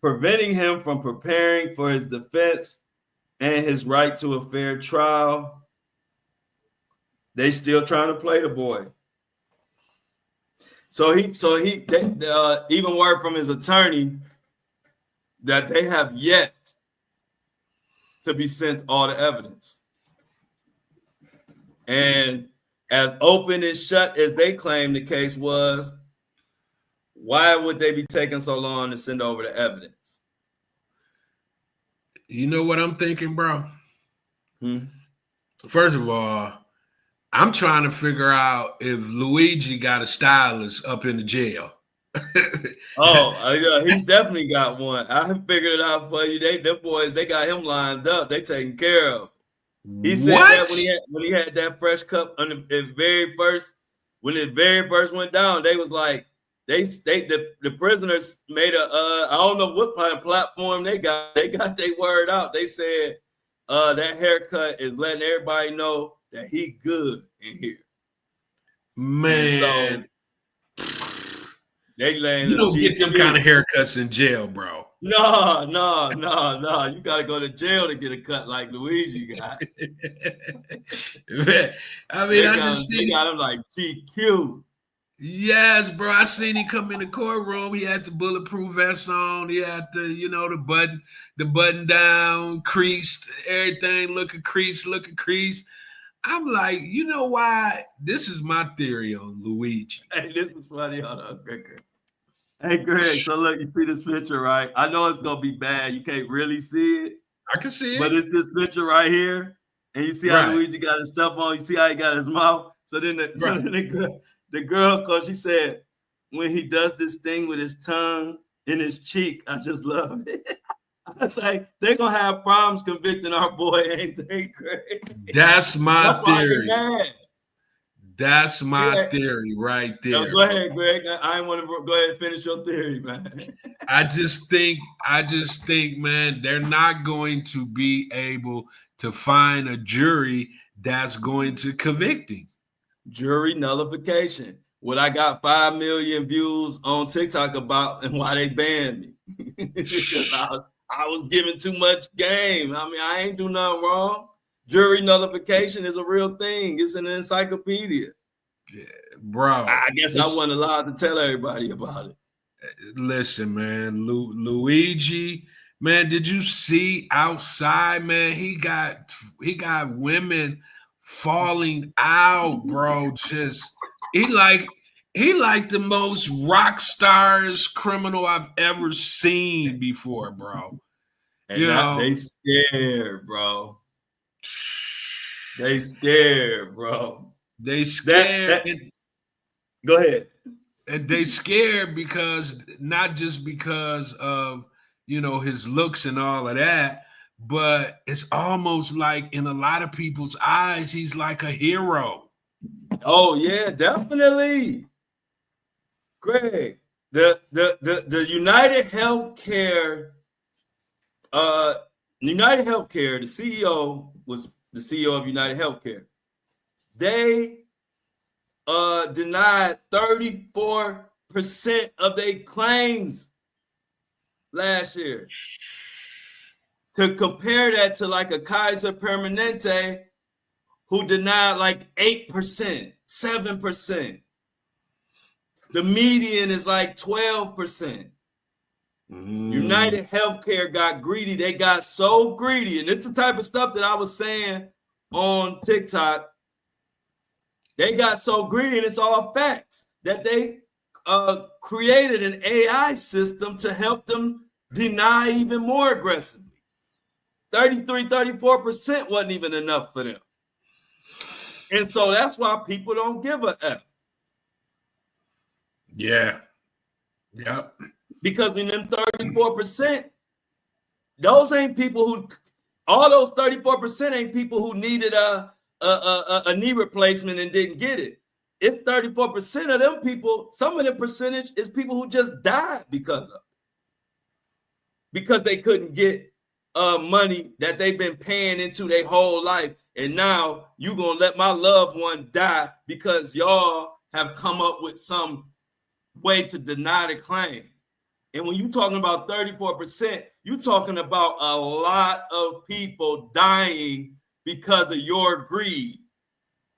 preventing him from preparing for his defense and his right to a fair trial. They still trying to play the boy. So he even word from his attorney that they have yet to be sent all the evidence. And as open and shut as they claim the case was, why would they be taking so long to send over the evidence?
You know what I'm thinking, bro? First of all, I'm trying to figure out if Luigi got a stylist up in the jail.
Yeah, he's definitely got one. I have figured it out for you. Them boys, they got him lined up. They taken care of. He said that when he had that fresh cup on the very first, when it very first went down, they was like, the prisoners made I don't know what kind of platform they got their word out. They said that haircut is letting everybody know that he good in here.
Man,
so they laying.
You don't get them kind of haircuts in jail, bro.
No. You got to go to jail to get a cut like Luigi got.
I mean,
they got him like GQ.
Yes, bro. I seen him come in the courtroom. He had the bulletproof vest on. He had the button down, creased, everything looking creased. I'm like, you know why? This is my theory on Luigi.
Hey, this is funny. Hold on, Greg. Hey, Greg. So look, you see this picture, right? I know it's gonna be bad. You can't really see it.
I can see it,
but it's this picture right here, and you see how Luigi got his stuff on. You see how he got his mouth. So then the girl, because she said, when he does this thing with his tongue in his cheek, I just love it. I was like, they're going to have problems convicting our boy, ain't they, Greg?
That's my theory. That's my theory right there.
No, go ahead, Greg. I want to go ahead and finish your theory, man.
I just think, man, they're not going to be able to find a jury that's going to convict him.
Jury nullification. What I got 5 million views on TikTok about and why they banned me. Because I was giving too much game. I mean, I ain't do nothing wrong. Jury nullification is a real thing. It's an encyclopedia.
Yeah, bro.
I guess I wasn't allowed to tell everybody about it.
Listen, man, Luigi, man, did you see outside, man? He got women falling out, bro. Just he like the most rock stars criminal I've ever seen before, bro.
And they scared, bro. They scared, bro.
They scared.
Go ahead.
And they scared because not just because of his looks and all of that, but it's almost like in a lot of people's eyes, he's like a hero.
Oh yeah, definitely. Greg, the United Healthcare, the CEO was the CEO of United Healthcare. They denied 34% of their claims last year. To compare that to like a Kaiser Permanente who denied like 8%, 7%. The median is like 12%. United Healthcare got greedy. They got so greedy. And it's the type of stuff that I was saying on TikTok. They got so greedy, and it's all facts, that they created an AI system to help them deny even more aggressively. 33, 34% wasn't even enough for them. And so that's why people don't give a F.
Yeah. Yep.
Because when them 34%, those ain't people who, all those 34% ain't people who needed a knee replacement and didn't get it. It's 34% of them people. Some of the percentage is people who just died because they couldn't get money that they've been paying into their whole life. And now you gonna let my loved one die because y'all have come up with some way to deny the claim. And when you're talking about 34%, you're talking about a lot of people dying because of your greed.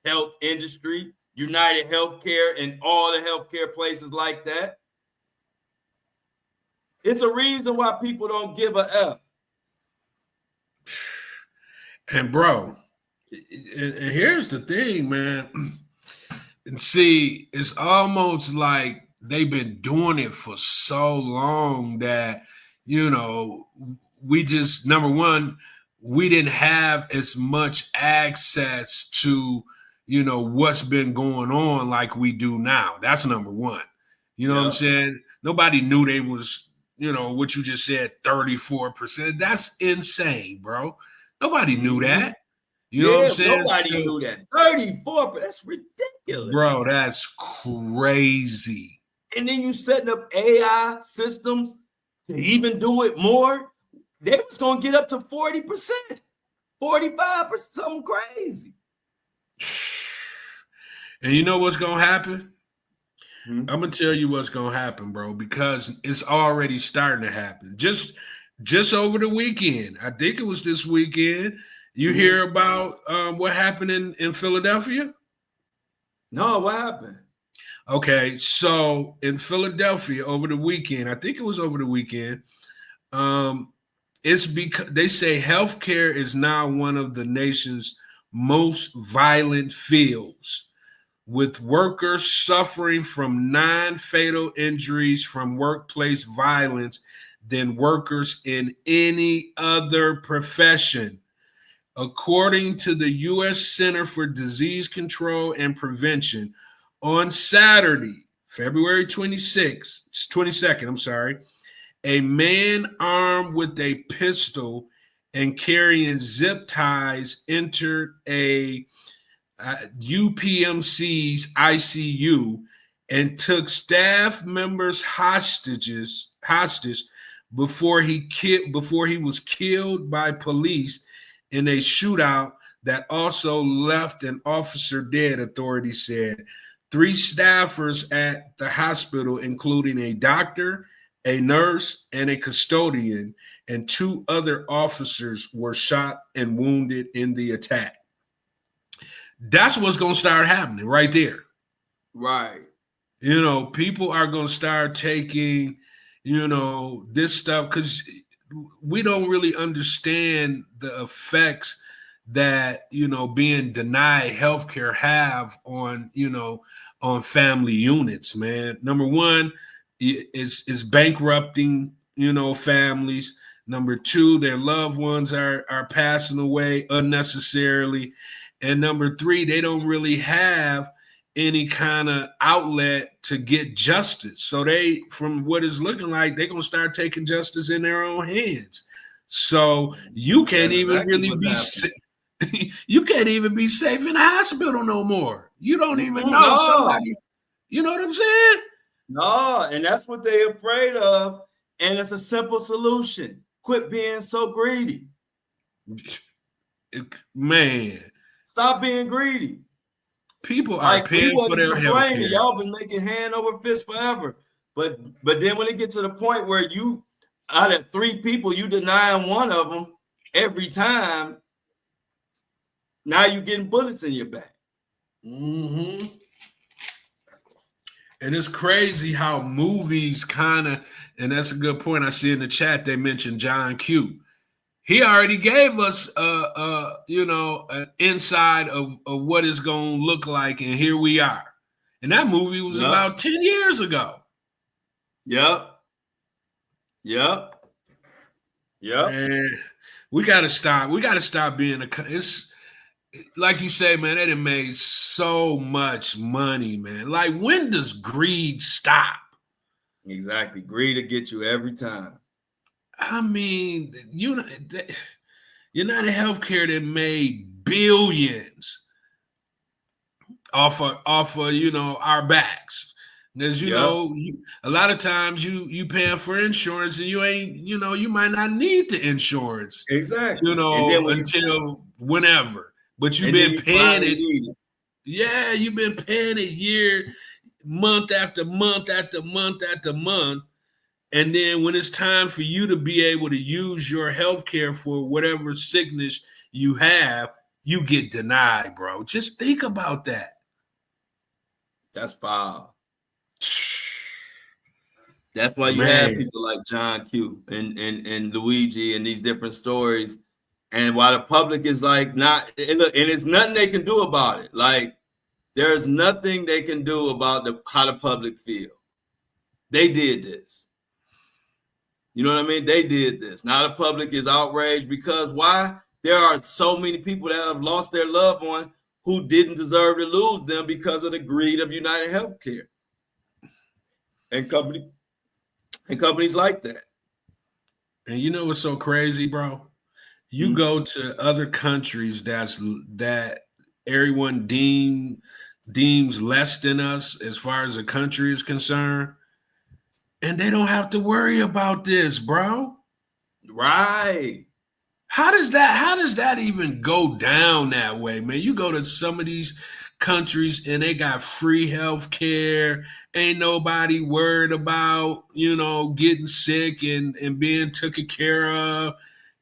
Health industry, United Healthcare, and all the healthcare places like that. It's a reason why people don't give a F.
And bro, and here's the thing, man. And see, it's almost like they've been doing it for so long that, you know, we just, number one, we didn't have as much access to, you know, what's been going on like we do now. That's number one. You know what I'm saying? Nobody knew they was, you know, what you just said, 34%. That's insane, bro. Nobody knew that. You know what I'm saying?
Nobody knew that. 34%. That's ridiculous.
Bro, that's crazy.
And then you setting up AI systems to even do it more. They was going to get up to 40%, 45%, something crazy.
And you know what's going to happen? I'm going to tell you what's going to happen, bro, because it's already starting to happen. Just over the weekend, I think it was this weekend, you hear about what happened in Philadelphia?
No, what happened?
Okay, so in Philadelphia over the weekend, I think it was over the weekend, it's because they say healthcare is now one of the nation's most violent fields, with workers suffering from non-fatal injuries from workplace violence than workers in any other profession. According to the U.S. Center for Disease Control and Prevention, on Saturday, February 22nd, a man armed with a pistol and carrying zip ties entered a UPMC's ICU and took staff members hostage before he was killed by police in a shootout that also left an officer dead, authorities said. 3 staffers at the hospital, including a doctor, a nurse, and a custodian, and 2 other officers were shot and wounded in the attack. That's what's going to start happening right there.
Right.
You know, people are going to start taking, you know, this stuff because we don't really understand the effects that, you know, being denied healthcare have on, you know, on family units, man. Number one is bankrupting, you know, families. Number 2, their loved ones are passing away unnecessarily. And number 3, they don't really have any kind of outlet to get justice. So they, from what it's looking like, they're going to start taking justice in their own hands. So you can't even really be safe. You can't even be safe in the hospital no more. You don't even know somebody. You know what I'm saying?
No, and that's what they're afraid of. And it's a simple solution. Quit being so greedy.
Man.
Stop being greedy.
People are paying for their healthcare.
Y'all been making hand over fist forever. But then when it gets to the point where you, out of 3 people, you denying one of them every time, now you're getting bullets in your back.
Mm-hmm. And it's crazy how movies kind of, and that's a good point. I see in the chat they mentioned John Q. He already gave us you know, an inside of what it's gonna look like, and here we are. And that movie was about 10 years ago.
Yep.
And we gotta stop. We gotta stop being it's like you say, man, they done made so much money, man. Like, when does greed stop?
Exactly. Greed will get you every time.
I mean, United Healthcare that made billions off of you know, our backs. As you know, a lot of times you paying for insurance and you ain't, you know, you might not need the insurance.
Exactly.
You know, until whenever. But you've been paying it. Yeah, you've been paying it month after month after month after month. And then when it's time for you to be able to use your health care for whatever sickness you have, you get denied, bro. Just think about that.
That's foul. That's why you
Man.
have people like John Q and Luigi and these different stories. And while the public is like not, and it's nothing they can do about it. Like there's nothing they can do about how the public feel. They did this. You know what I mean? They did this. Now the public is outraged because why? There are so many people that have lost their loved one who didn't deserve to lose them because of the greed of United Healthcare and companies like that.
And you know what's so crazy, bro? You go to other countries that everyone deems less than us as far as the country is concerned, and they don't have to worry about this, bro.
Right.
How does that even go down that way, man? You go to some of these countries and they got free health care. Ain't nobody worried about, getting sick and being taken care of.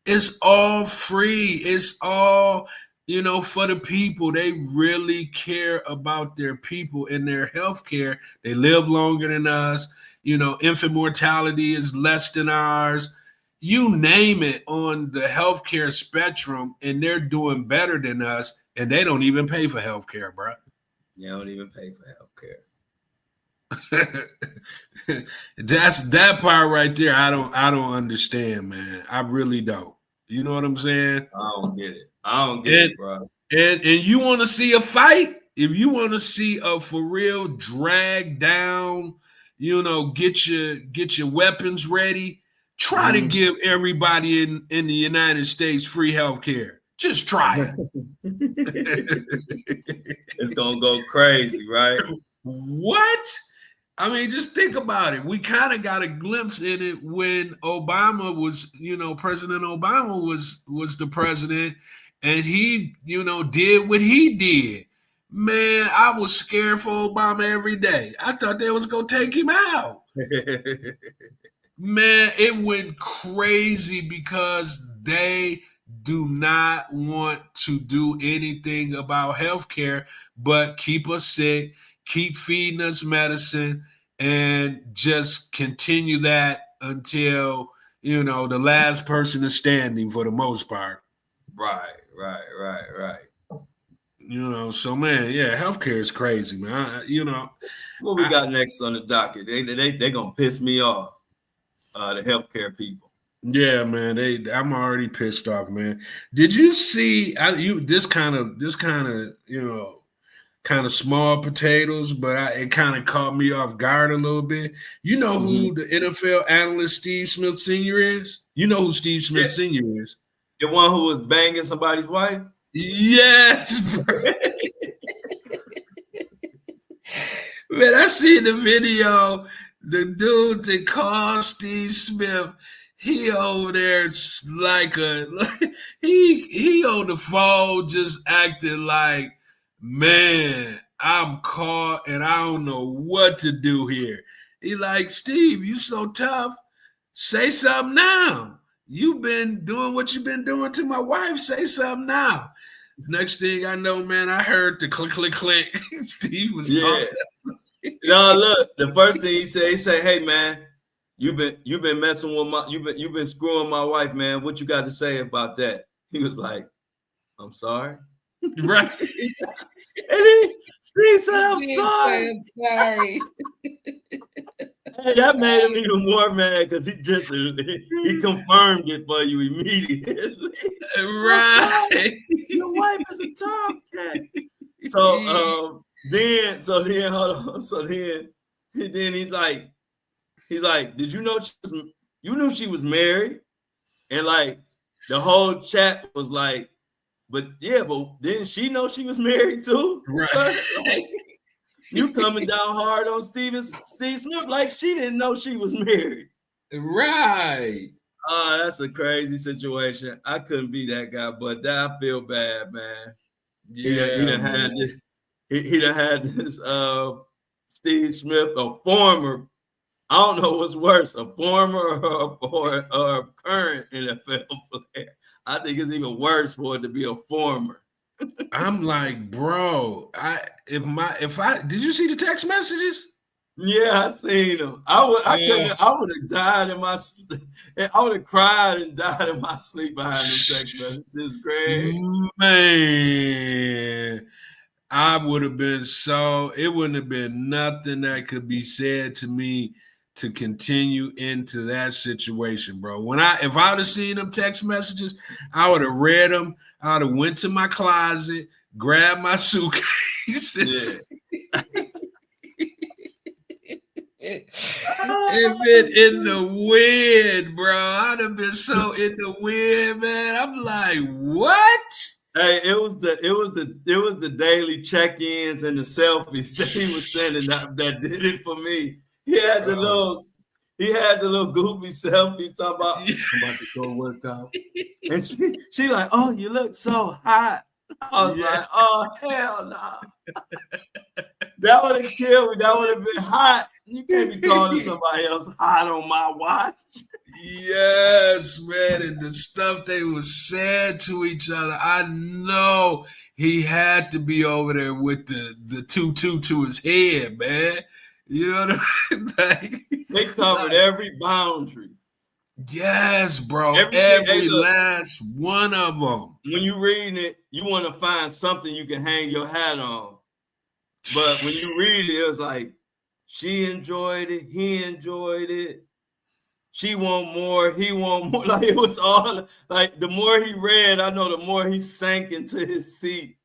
It's all free. It's all, for the people. They really care about their people and their health care. They live longer than us. Infant mortality is less than ours. You name it on the healthcare spectrum, and they're doing better than us, and they don't even pay for healthcare, bro.
They don't even pay for healthcare.
That's that part right there. I don't understand, man. I really don't. You know what I'm saying?
I don't get it, bro.
And you want to see a fight? If you want to see a for real drag down, get your weapons ready. Try to give everybody in the United States free health care. Just try it.
It's going to go crazy, right?
What? I mean, just think about it. We kind of got a glimpse in it when Obama was, President Obama was the president, and he, did what he did. Man, I was scared for Obama every day. I thought they was going to take him out. Man, it went crazy because they do not want to do anything about healthcare but keep us sick, keep feeding us medicine, and just continue that until, the last person is standing for the most part.
Right.
So, man, yeah, healthcare is crazy, man.
What we got next on the docket? They're going to piss me off. The healthcare people.
Yeah, man. I'm already pissed off, man. Did you see this kind of kind of small potatoes, but it kind of caught me off guard a little bit. You know who the NFL analyst Steve Smith Sr. is? You know who Steve Smith Sr. is?
The one who was banging somebody's wife?
Yes, bro. Man, I seen the video. The dude that called Steve Smith, he over there he on the phone just acting like, man, I'm caught and I don't know what to do here. He like, Steve, you so tough. Say something now. You've been doing what you've been doing to my wife. Say something now. Next thing I know, man, I heard the click, click, click. Steve was off that.
No, look, the first thing he said, hey man, you've been messing with you've been screwing my wife, man. What you got to say about that? He was like, I'm sorry.
Right.
And Steve said, I'm sorry. Hey, that made him even more mad because he confirmed it for you immediately.
Right.
Your wife is a tomcat. So then he's like, did you know you knew she was married? And like the whole chat was like, but didn't she know she was married too?
Right.
Like, you coming down hard on Steve Smith like she didn't know she was married.
Right.
That's a crazy situation. I couldn't be that guy, but I feel bad, man.
Yeah,
he done had this Steve Smith, a former I don't know what's worse, a former or a current NFL player. I think it's even worse for it to be a former.
I'm like, bro, did you see the text messages?
Yeah, I seen them. I would have died in my I would have cried and died in my sleep behind them text messages, Greg.
Man, I would have been it wouldn't have been nothing that could be said to me to continue into that situation, bro. If I would have seen them text messages, I would have read them. I would have went to my closet, grabbed my suitcases.
Yeah.
If it in the wind, bro. I'd have been so in the wind, man. I'm like, what?
Hey, it was the daily check-ins and the selfies that he was sending that did it for me. He had the little goofy selfies talking about I'm about to go work out. And she like, oh, you look so hot. I was like, oh hell no. That would have killed me. That would have been hot. You can't be calling somebody else hot on my watch.
Yes, man. And the stuff they was saying to each other, I know he had to be over there with the tutu to his head, man. You know what I mean? Like,
they covered every boundary.
Yes, bro. Every last one of them.
When you're reading it, you want to find something you can hang your hat on. But when you read it, it was like, she enjoyed it, he enjoyed it. She want more, he want more. Like it was all like the more he read, I know the more he sank into his seat.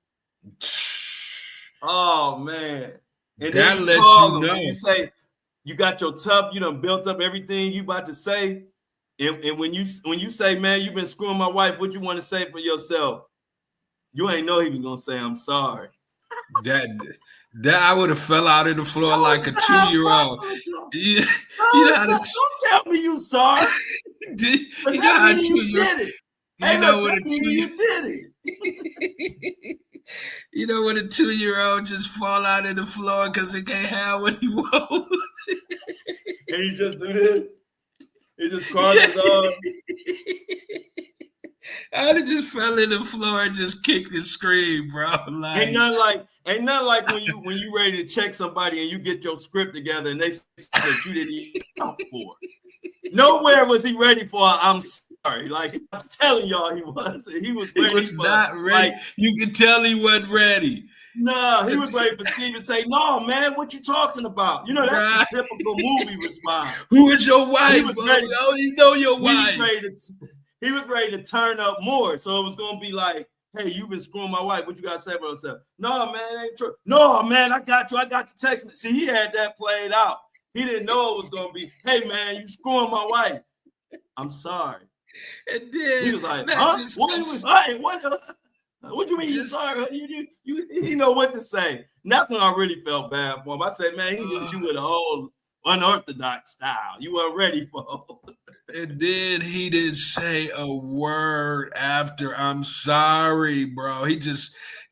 Oh man. And
that
then
lets you know.
You say you got your tough, you done built up everything you about to say. And when you say, man, you've been screwing my wife, what you want to say for yourself? You ain't know he was gonna say, I'm sorry. That
I would have fell out of the floor like a 2-year-old.
Don't tell me you sorry.
You know how 2-year-old.
You know what a
2-year-old just fall out of the floor because he can't have what he wants.
And he just do this. He just crossed his arms.
I'd have just fell in the floor and just kicked and screamed, bro. Like,
ain't nothing like when you ready to check somebody and you get your script together and they say that you didn't even count for. Nowhere was he ready for I'm sorry. Like I'm telling y'all he was. He was ready.
He was not ready. Like, you could tell he wasn't ready.
No, he was ready for Steve to say, no, man, what you talking about? You know, that's the typical movie response.
Who is your wife?
He was ready,
you know your wife.
He was ready to turn up more. So it was going to be like, hey, you've been screwing my wife. What you got to say about yourself? No, man, ain't true. No, man, I got you. I got the text. See, he had that played out. He didn't know it was going to be, hey, man, you screwing my wife. I'm sorry.
And then
he was like, huh? What do you mean you sorry? You know what to say. And that's when I really felt bad for him. I said, man, he hit you with a whole unorthodox style. You weren't ready for it.
And then he didn't say a word after I'm sorry, bro.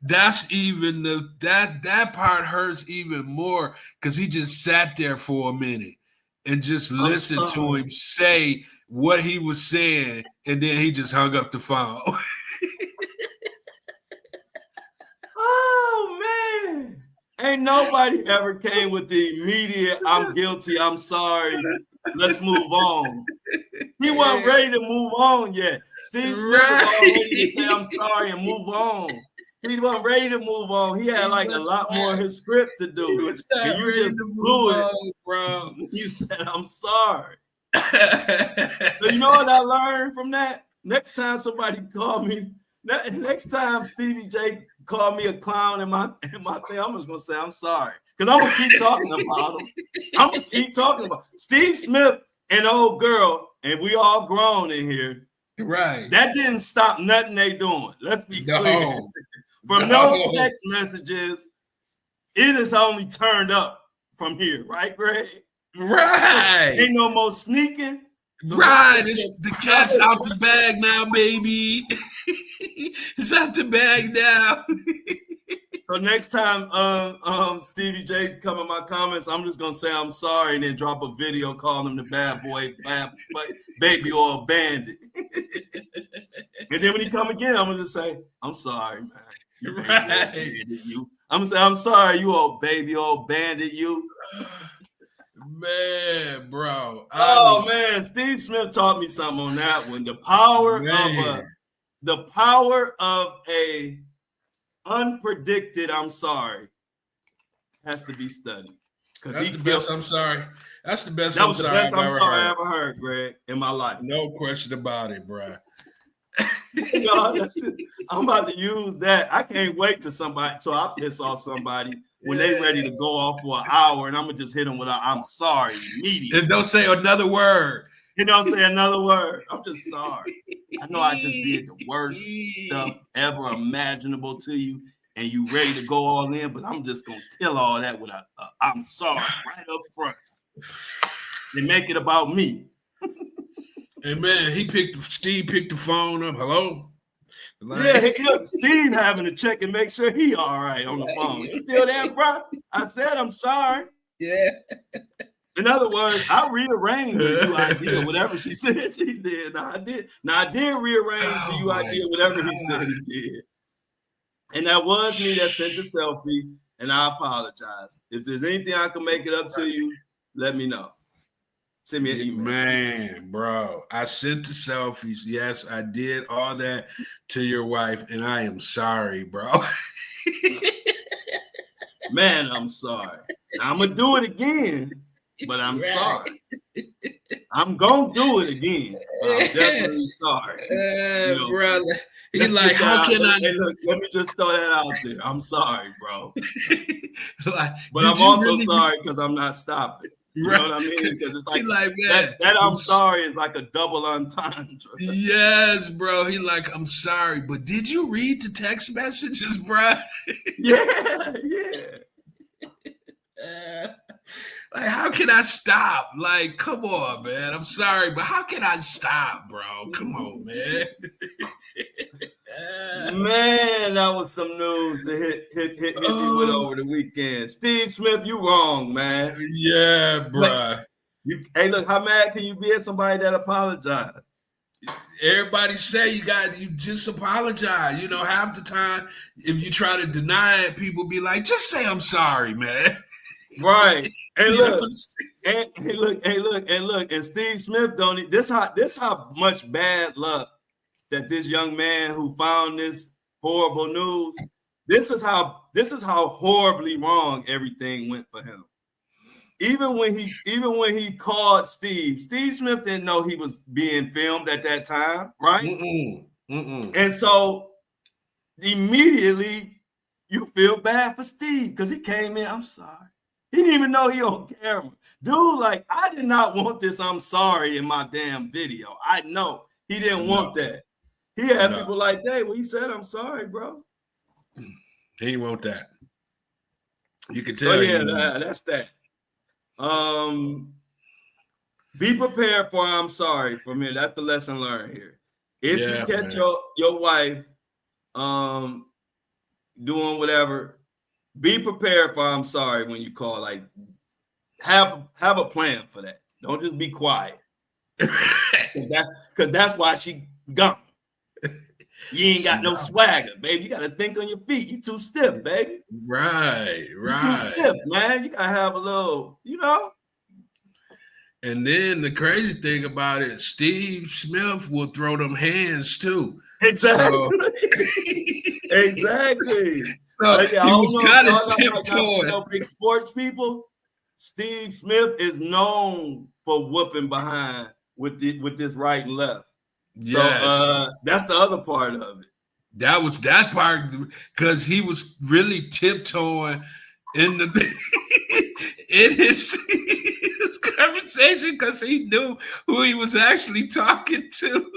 That's even that part hurts even more because he just sat there for a minute and just listened to him say what he was saying, and then he just hung up the phone.
Oh man. Ain't nobody ever came with the immediate, I'm guilty, I'm sorry, let's move on. He wasn't ready to move on yet. Steve Smith was all ready to say, I'm sorry, and move on. He wasn't ready to move on. He had like a lot more of his script to do. And you just blew it, bro. You said, I'm sorry. So you know what I learned from that? Next time somebody called me, next time Stevie J called me a clown in my thing, I'm just gonna say I'm sorry. Because I'm gonna keep talking about him. I'm gonna keep talking about Steve Smith and old girl, and we all grown in here.
Right.
That didn't stop nothing they doing. Let's be clear. From those text messages, it is only turned up from here, right, Greg?
Right.
Ain't no more sneaking.
So right. The cat's out the bag now, baby. It's out the bag now.
So next time, Stevie J come in my comments, I'm just gonna say I'm sorry and then drop a video calling him the bad boy, baby oil bandit. And then when he come again, I'm gonna just say, I'm sorry, man. You baby oil bandit, you. I'm gonna say, I'm sorry, you old baby old bandit, you.
Man, bro.
Man, Steve Smith taught me something on that one. The power of a unpredicted I'm sorry has to be studied.
That's the best I'm sorry. That's the best
I'm sorry I ever heard, Greg, in my life.
No question about it, bro.
I'm about to use that. I can't wait till I piss off somebody when they ready to go off for an hour, and I'm gonna just hit them with I'm sorry immediately.
And don't say another word.
You don't say another word. I'm just sorry. I know I just did the worst stuff ever imaginable to you, and you ready to go all in, but I'm just gonna kill all that with a I'm sorry right up front. And make it about me.
And man, Steve picked the phone up. Hello?
Steve having to check and make sure he all right on the phone. You still there, bro? I said I'm sorry.
Yeah.
In other words, I rearranged the new idea, whatever she said she did. I did rearrange the new idea, whatever he said he did. And that was me that sent the selfie, and I apologize. If there's anything I can make it up to you, let me know. Send me an email. Man,
bro, I sent the selfies. Yes, I did all that to your wife, and I am sorry, bro.
Man, I'm sorry. I'm going to do it again, but I'm sorry. I'm going to do it again, but I'm definitely sorry.
Brother. He's like, how can I?
Hey, look, let me just throw that out there. I'm sorry, bro. But I'm also sorry because I'm not stopping. You know what I mean? Because it's like man, that I'm sorry is like a double entendre.
Yes, bro. He like, I'm sorry, but did you read the text messages, bro?
Yeah.
Like, how can I stop? Like, come on, man. I'm sorry, but how can I stop, bro? Come on, man.
Man, that was some news to hit me with over the weekend. Steve Smith, you wrong, man.
Yeah, bro.
Hey, look, how mad can you be at somebody that apologized?
Everybody say you just apologize. You know, half the time, if you try to deny it, people be like, just say I'm sorry, man.
Right. And look, and Steve Smith don't. This how much bad luck that this young man who found this horrible news. This is how horribly wrong everything went for him. Even when he called Steve Smith didn't know he was being filmed at that time, right? And so immediately you feel bad for Steve because he came in. I'm sorry. He didn't even know he on camera. Dude, like, I did not want this I'm sorry in my damn video. I know he didn't want that. He had people like, hey, well, he said I'm sorry, bro.
He didn't want that. You can
So
tell.
that's that. Be prepared for I'm sorry from here. That's the lesson learned here. If you catch your wife doing whatever, be prepared for I'm sorry when you call. Like, have a plan for that. Don't just be quiet. Because that's why she gone. You ain't got no swagger, baby. You got to think on your feet. You too stiff, baby.
Right.
You too stiff, man. You got to have a little,
And then the crazy thing about it, Steve Smith will throw them hands too.
Exactly. Exactly.
So he was kind of tiptoeing.
Big sports people, Steve Smith is known for whooping behind with this right and left. Yes. So that's the other part of it.
That was that part because he was really tiptoeing in his conversation because he knew who he was actually talking to.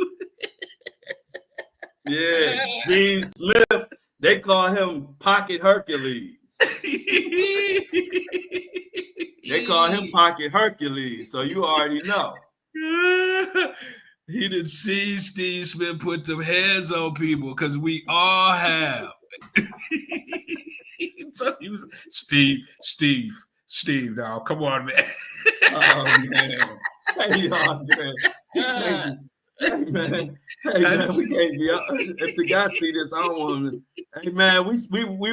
Yeah, Steve Smith. They call him Pocket Hercules. They call him Pocket Hercules. So you already know.
He didn't see Steve Smith put them hands on people because we all have. So he was Steve, dog. Come on, man.
Oh man. Hey, Andre. Hey, man. Hey, man, we can't be. If the guy see this, I don't want him to. Hey, man, we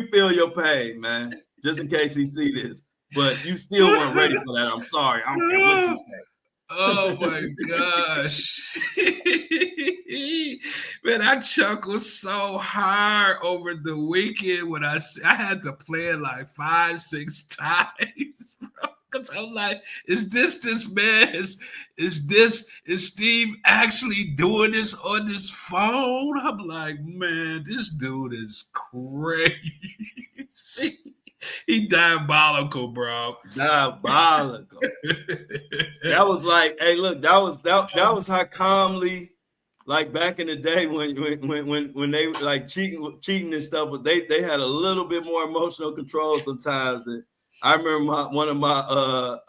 feel your pain, man. Just in case he see this, but you still weren't ready for that. I'm sorry. I don't care what you say.
Oh my gosh. Man, I chuckled so hard over the weekend when I had to play it like 5-6 times, bro. Because I'm like, is this man? Is Steve actually doing this on this phone? I'm like, man, this dude is crazy. He diabolical, bro.
Diabolical. That was like, hey, look, that was how calmly, like back in the day when they were like cheating and stuff, but they had a little bit more emotional control sometimes. And I remember one of my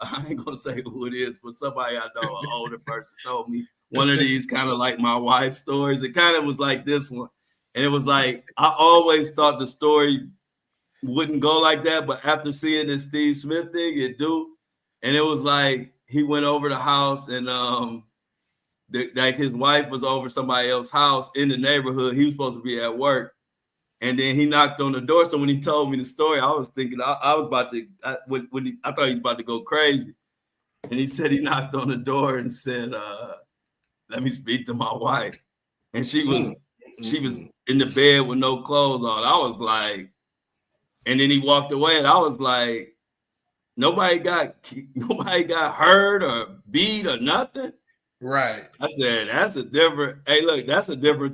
I ain't gonna say who it is, but somebody I know, an older person, told me one of these kind of like my wife's stories. It kind of was like this one, and it was like I always thought the story wouldn't go like that, but after seeing this Steve Smith thing, it do. And it was like he went over the house, and like his wife was over somebody else's house in the neighborhood. He was supposed to be at work, and then he knocked on the door. So when he told me the story, I was thinking I was about to I thought he was about to go crazy. And he said he knocked on the door and said, "Let me speak to my wife." And she was in the bed with no clothes on. I was like. And then he walked away, and I was like, nobody got hurt or beat or nothing.
Right.
I said, that's a different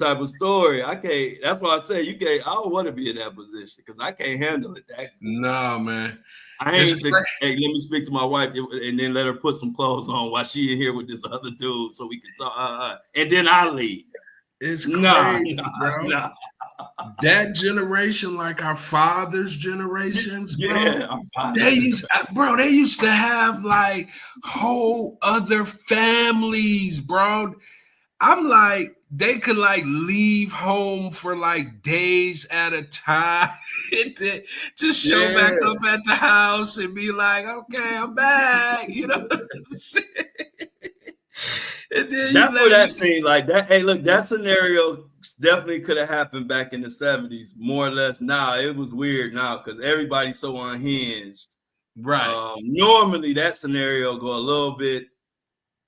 type of story. I can't, that's why I say I don't want to be in that position because I can't handle it.
No, man.
I ain't think, hey, let me speak to my wife and then let her put some clothes on while she in here with this other dude so we can talk. And then I leave.
It's crazy, bro. Nah. That generation, like our father's generations, bro,
yeah,
they used to have like whole other families, bro. I'm like, they could like leave home for like days at a time and just show back up at the house and be like, okay, I'm back, you know. And then
that's what that seemed like. That, hey, look, that scenario definitely could have happened back in the 70s, more or less. Now it was weird now because everybody's so unhinged.
Right.
Normally that scenario go a little bit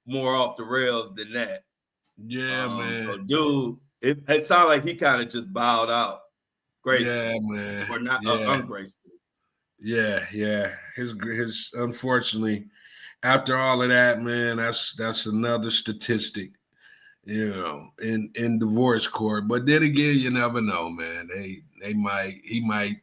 more off the rails than that.
Yeah, man.
So dude, it sounded like he kind of just bowed out. Gracefully.
Yeah, man.
Or not ungracefully.
Yeah. His unfortunately, after all of that, man, that's another statistic, you know, in divorce court. But then again, you never know, man. He might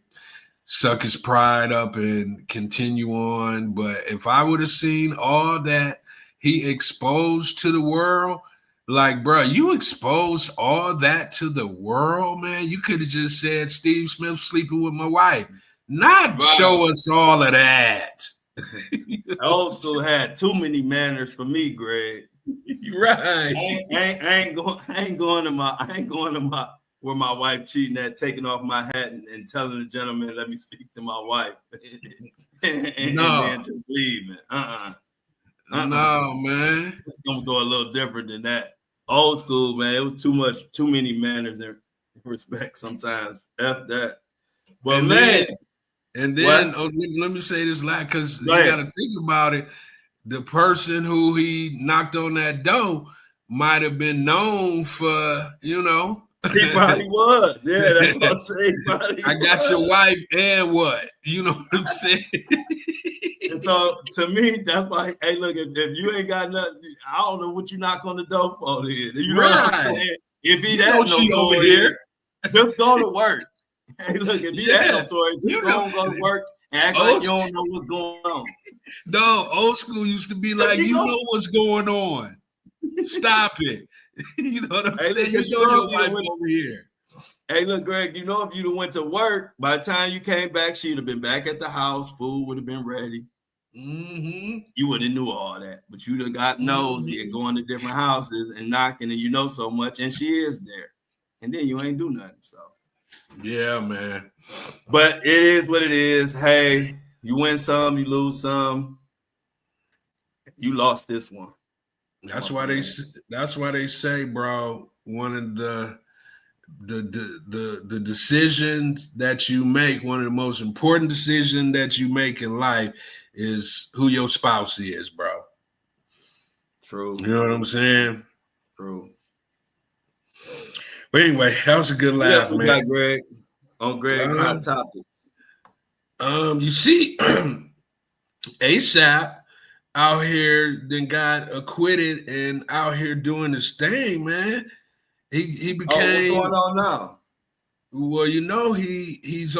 suck his pride up and continue on. But if I would have seen all that he exposed to the world, like, bro, you exposed all that to the world, man. You could have just said Steve Smith sleeping with my wife, not show us all of that.
Old school had too many manners for me, Greg.
Right.
I ain't going to my where my wife cheating at, taking off my hat and telling the gentleman, let me speak to my wife. and then just leaving.
No, man.
It's gonna go a little different than that. Old school, man. It was too many manners and respect sometimes. F that. But
and
man.
Then let me say this last, because you got to think about it. The person who he knocked on that door might have been known for, you know.
He probably was. Yeah, that's what I'm saying.
I got your wife and what? You know what I'm saying?
And so to me, that's why, hey, look, if you ain't got nothing, I don't know what you knock on the door for then. You know what I'm saying? If he that
over here,
just go to work. Hey, look, if you that notorious, just go to work and act like you don't know what's going on.
No, old school used to be like, you know what's going on. Stop it. You know what I'm saying? You know your wife over here.
Hey, look, Greg, you know if you'd have went to work, by the time you came back, she'd have been back at the house. Food would have been ready.
Mm-hmm.
You would have knew all that, but you'd have got nosy and going to different houses and knocking, and you know so much, and she is there. And then you ain't do nothing, so.
Yeah, man.
But it is what it is. Hey, you win some, you lose some. You lost this one.
That's why they say, bro, one of the decisions that you make, one of the most important decisions that you make in life is who your spouse is, bro.
True.
You know what I'm saying?
True.
But anyway, that was a good laugh, man.
Got Greg on Greg's hot topics.
You see, ASAP out here then got acquitted and out here doing his thing, man. He became.
Oh, what's going on now?
Well, you know, he's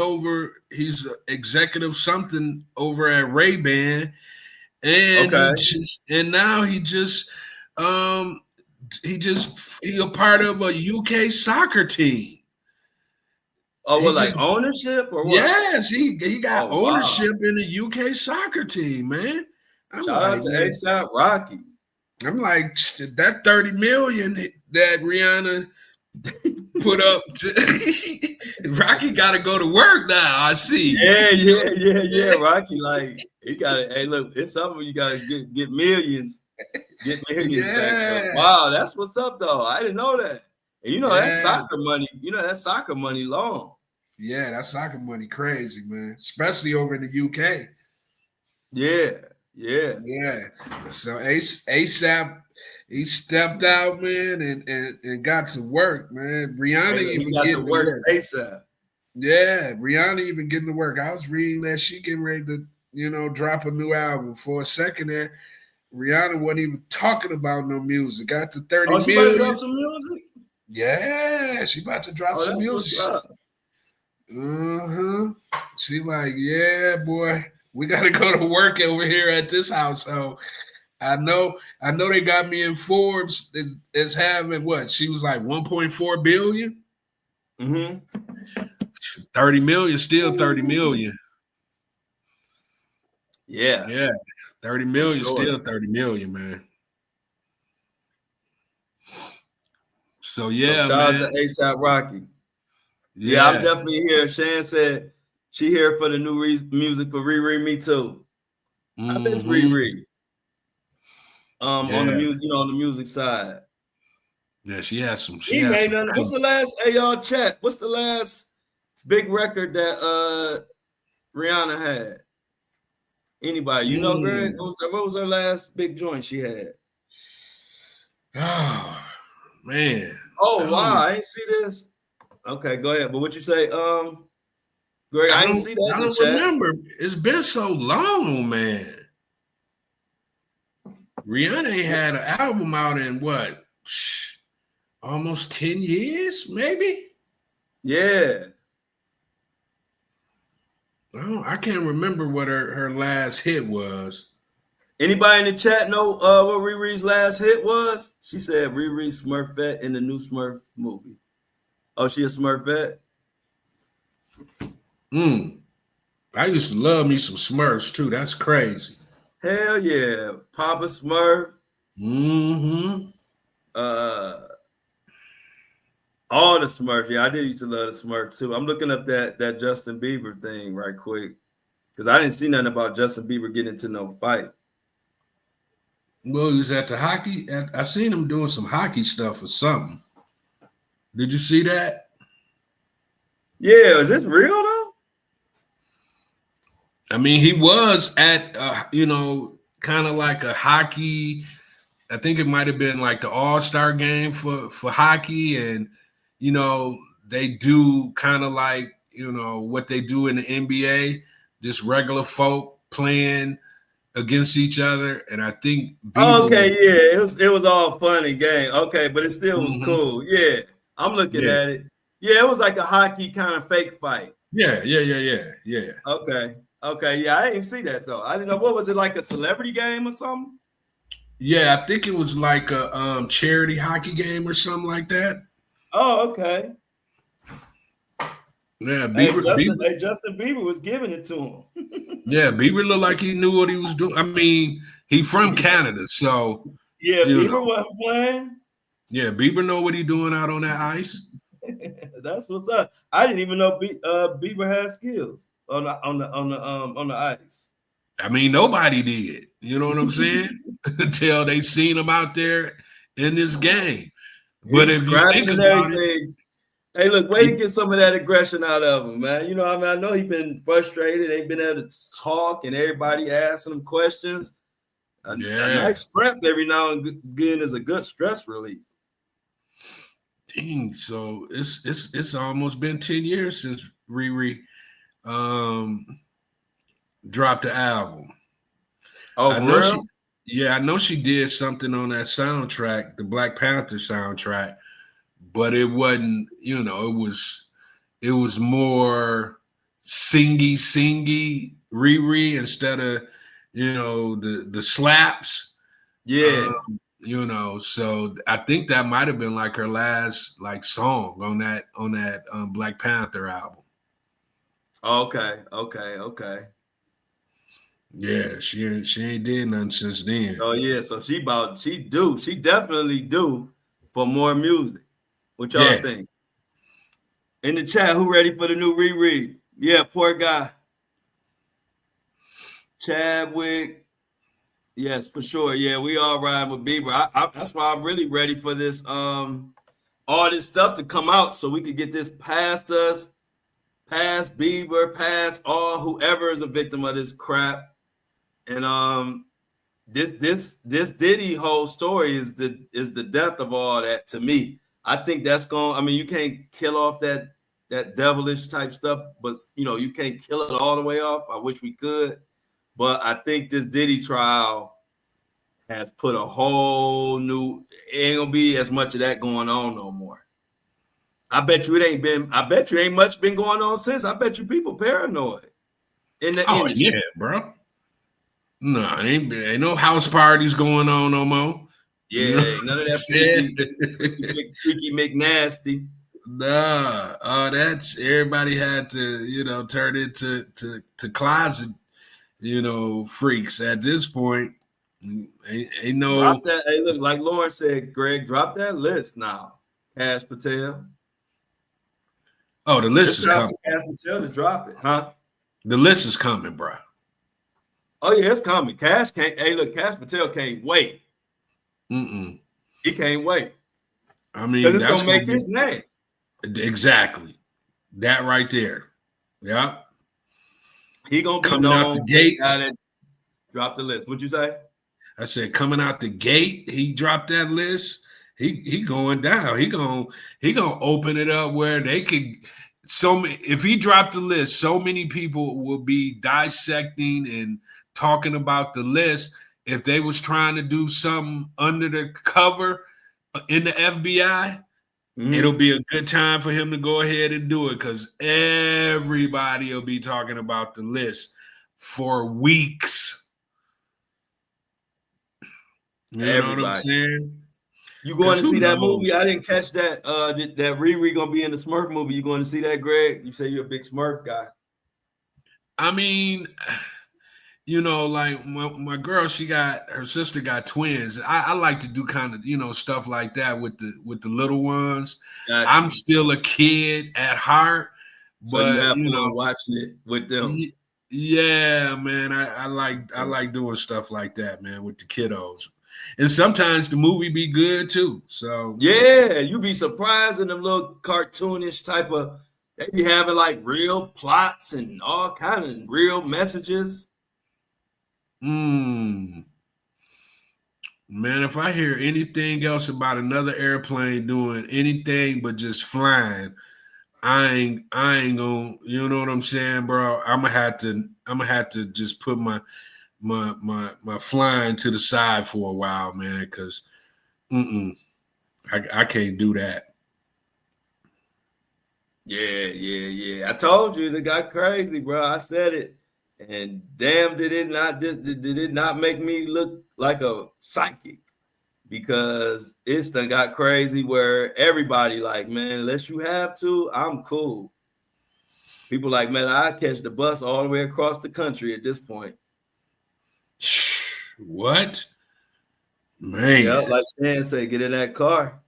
executive something over at Ray-Ban, and now he a part of a UK soccer team.
Oh, well, like ownership or what?
Yes, he got ownership in the UK soccer team, man.
Shout out to ASAP Rocky.
I'm like, that 30 million that Rihanna put up Rocky got to go to work now. I see.
Yeah. Rocky, like, he got to. Hey, look, it's something you got to get millions. Get millions back. Wow, that's what's up, though. I didn't know that. And you know that's soccer money. You know that soccer money long.
Yeah, that soccer money crazy, man. Especially over in the UK.
Yeah. So
ASAP, he stepped out, man, and got to work, man. Rihanna even getting to work.
ASAP.
Yeah, Rihanna even getting to work. I was reading that she getting ready to, drop a new album. For a second there, Rihanna wasn't even talking about no music. Got to 30 million.
She about to drop some music?
Yeah, she about to drop some music. She like, yeah, boy, we got to go to work over here at this household. I know they got me in Forbes as having what? She was like 1.4 billion. 30 million, still 30 million.
Yeah.
30 million, still 30 million, man. So shout
out to ASAP Rocky. Yeah, I'm definitely here. Shan said she here for the new music for Riri. Me too. I miss Riri. On the music, on the music side.
Yeah, she has some.
What's the last? Hey, y'all, chat. What's the last big record that Rihanna had? Anybody? You know, Greg? What was her last big joint she had?
Oh man.
Oh wow, I ain't see this. Okay, go ahead. But what you say, Greg? I didn't see that.
I don't remember. It's been so long, man. Rihanna ain't had an album out in what? Almost 10 years, maybe?
Yeah.
Oh, I can't remember what her last hit was.
Anybody in the chat know what Riri's last hit was? She said Riri Smurfette in the new Smurf movie. Oh, she a Smurfette?
I used to love me some Smurfs too. That's crazy.
Hell yeah. Papa Smurf. All the Smurfs. Yeah, I did used to love the Smurfs too. I'm looking up that Justin Bieber thing right quick. Because I didn't see nothing about Justin Bieber getting into no fight.
Well, he was at the hockey. I seen him doing some hockey stuff or something. Did you see that?
Yeah, is this real though?
I mean, he was at, kind of like a hockey. I think it might have been like the All-Star game for hockey. And, they do kind of like, what they do in the NBA, just regular folk playing against each other. And I think
it was all funny game. Okay, but it still was cool. Yeah, I'm looking at it. Yeah, it was like a hockey kind of fake fight.
Yeah.
Okay, yeah, I didn't see that though. I didn't know. What was it, like a celebrity game or something?
Yeah, I think it was like a charity hockey game or something like that.
Oh, okay.
Yeah,
Justin Bieber was giving it to him.
Yeah, Bieber looked like he knew what he was doing. I mean, he from Canada, so
yeah, Bieber wasn't playing.
Yeah, Bieber know what he doing out on that ice.
That's what's up. I didn't even know Bieber had skills on the ice.
I mean, nobody did. You know what I'm saying? Until they seen him out there in this game. But
He's
if you
scrapping
think
and
about
everything. Hey, look, way to get some of that aggression out of him, man. You know, I mean, I know he's been frustrated. Ain't been able to talk, and everybody asking him questions. A nice scrap every now and again is a good stress relief.
Dang, so it's almost been 10 years since Riri dropped the album.
Oh,
I
for
know
real?
I know she did something on that soundtrack, the Black Panther soundtrack, but it wasn't, you know, it was more singy Riri instead of, you know, the slaps.
Yeah.
You know, so I think that might have been like her last like song on that Black Panther album.
Okay.
Yeah, she ain't did nothing since then.
Oh yeah, so she definitely do for more music. What y'all think? In the chat, who ready for the new Riri? Yeah, poor guy. Chadwick. Yes, for sure. Yeah, we all riding with Bieber. That's why I'm really ready for this all this stuff to come out so we could get this past us, past Bieber, past all whoever is a victim of this crap. And this Diddy whole story is the death of all that to me. I think that's going. I mean, you can't kill off that devilish type stuff, but you know you can't kill it all the way off. I wish we could, but I think this Diddy trial has put a whole new. It ain't gonna be as much of that going on no more. I bet you it ain't been. I bet you ain't much been going on since. I bet you people paranoid in the industry.
Yeah, bro. No, ain't no house parties going on no more.
Yeah, you know? None of that freaky McNasty.
Nah, that's everybody had to, you know, turn it to closet, you know, freaks at this point. Ain't no
drop that. Hey, look, like Lauren said, Greg, drop that list now. Cash Patel.
Oh, the list is coming.
Cash Patel to drop it, huh?
The list is coming, bro.
Oh yeah, it's coming. Cash can't. Hey, look, Cash Patel can't wait. He can't wait.
I mean,
that's gonna make his name.
Exactly. That right there. Yeah.
He gonna be
coming out the gate.
Drop the list. What'd you say?
I said coming out the gate, he dropped that list. He going down. He gonna open it up where they could. If he dropped the list, so many people will be dissecting and talking about the list. If they was trying to do something under the cover in the FBI, it'll be a good time for him to go ahead and do it because everybody will be talking about the list for weeks. You know what I'm saying?
You going to see that movie? I didn't catch that. That Riri gonna be in the Smurf movie. You going to see that, Greg? You say you're a big Smurf guy.
I mean, you know, like my girl, her sister got twins. I like to do kind of, you know, stuff like that with the little ones. Gotcha. I'm still a kid at heart, but you know,
watching it with them.
Yeah, man, I like doing stuff like that, man, with the kiddos. And sometimes the movie be good too. So
yeah, you be surprised in them little cartoonish type of. They be having like real plots and all kind of real messages.
Man, if I hear anything else about another airplane doing anything but just flying, I ain't gonna. You know what I'm saying, bro? I'm gonna have to just put my flying to the side for a while, man, because I can't do that.
Yeah. I told you it got crazy, bro. I said it, and damn, did it not make me look like a psychic? Because it's done got crazy where everybody like, man, unless you have to, I'm cool. People like, man, I catch the bus all the way across the country at this point.
What? Man.
Yeah, like Stan said, get in that car.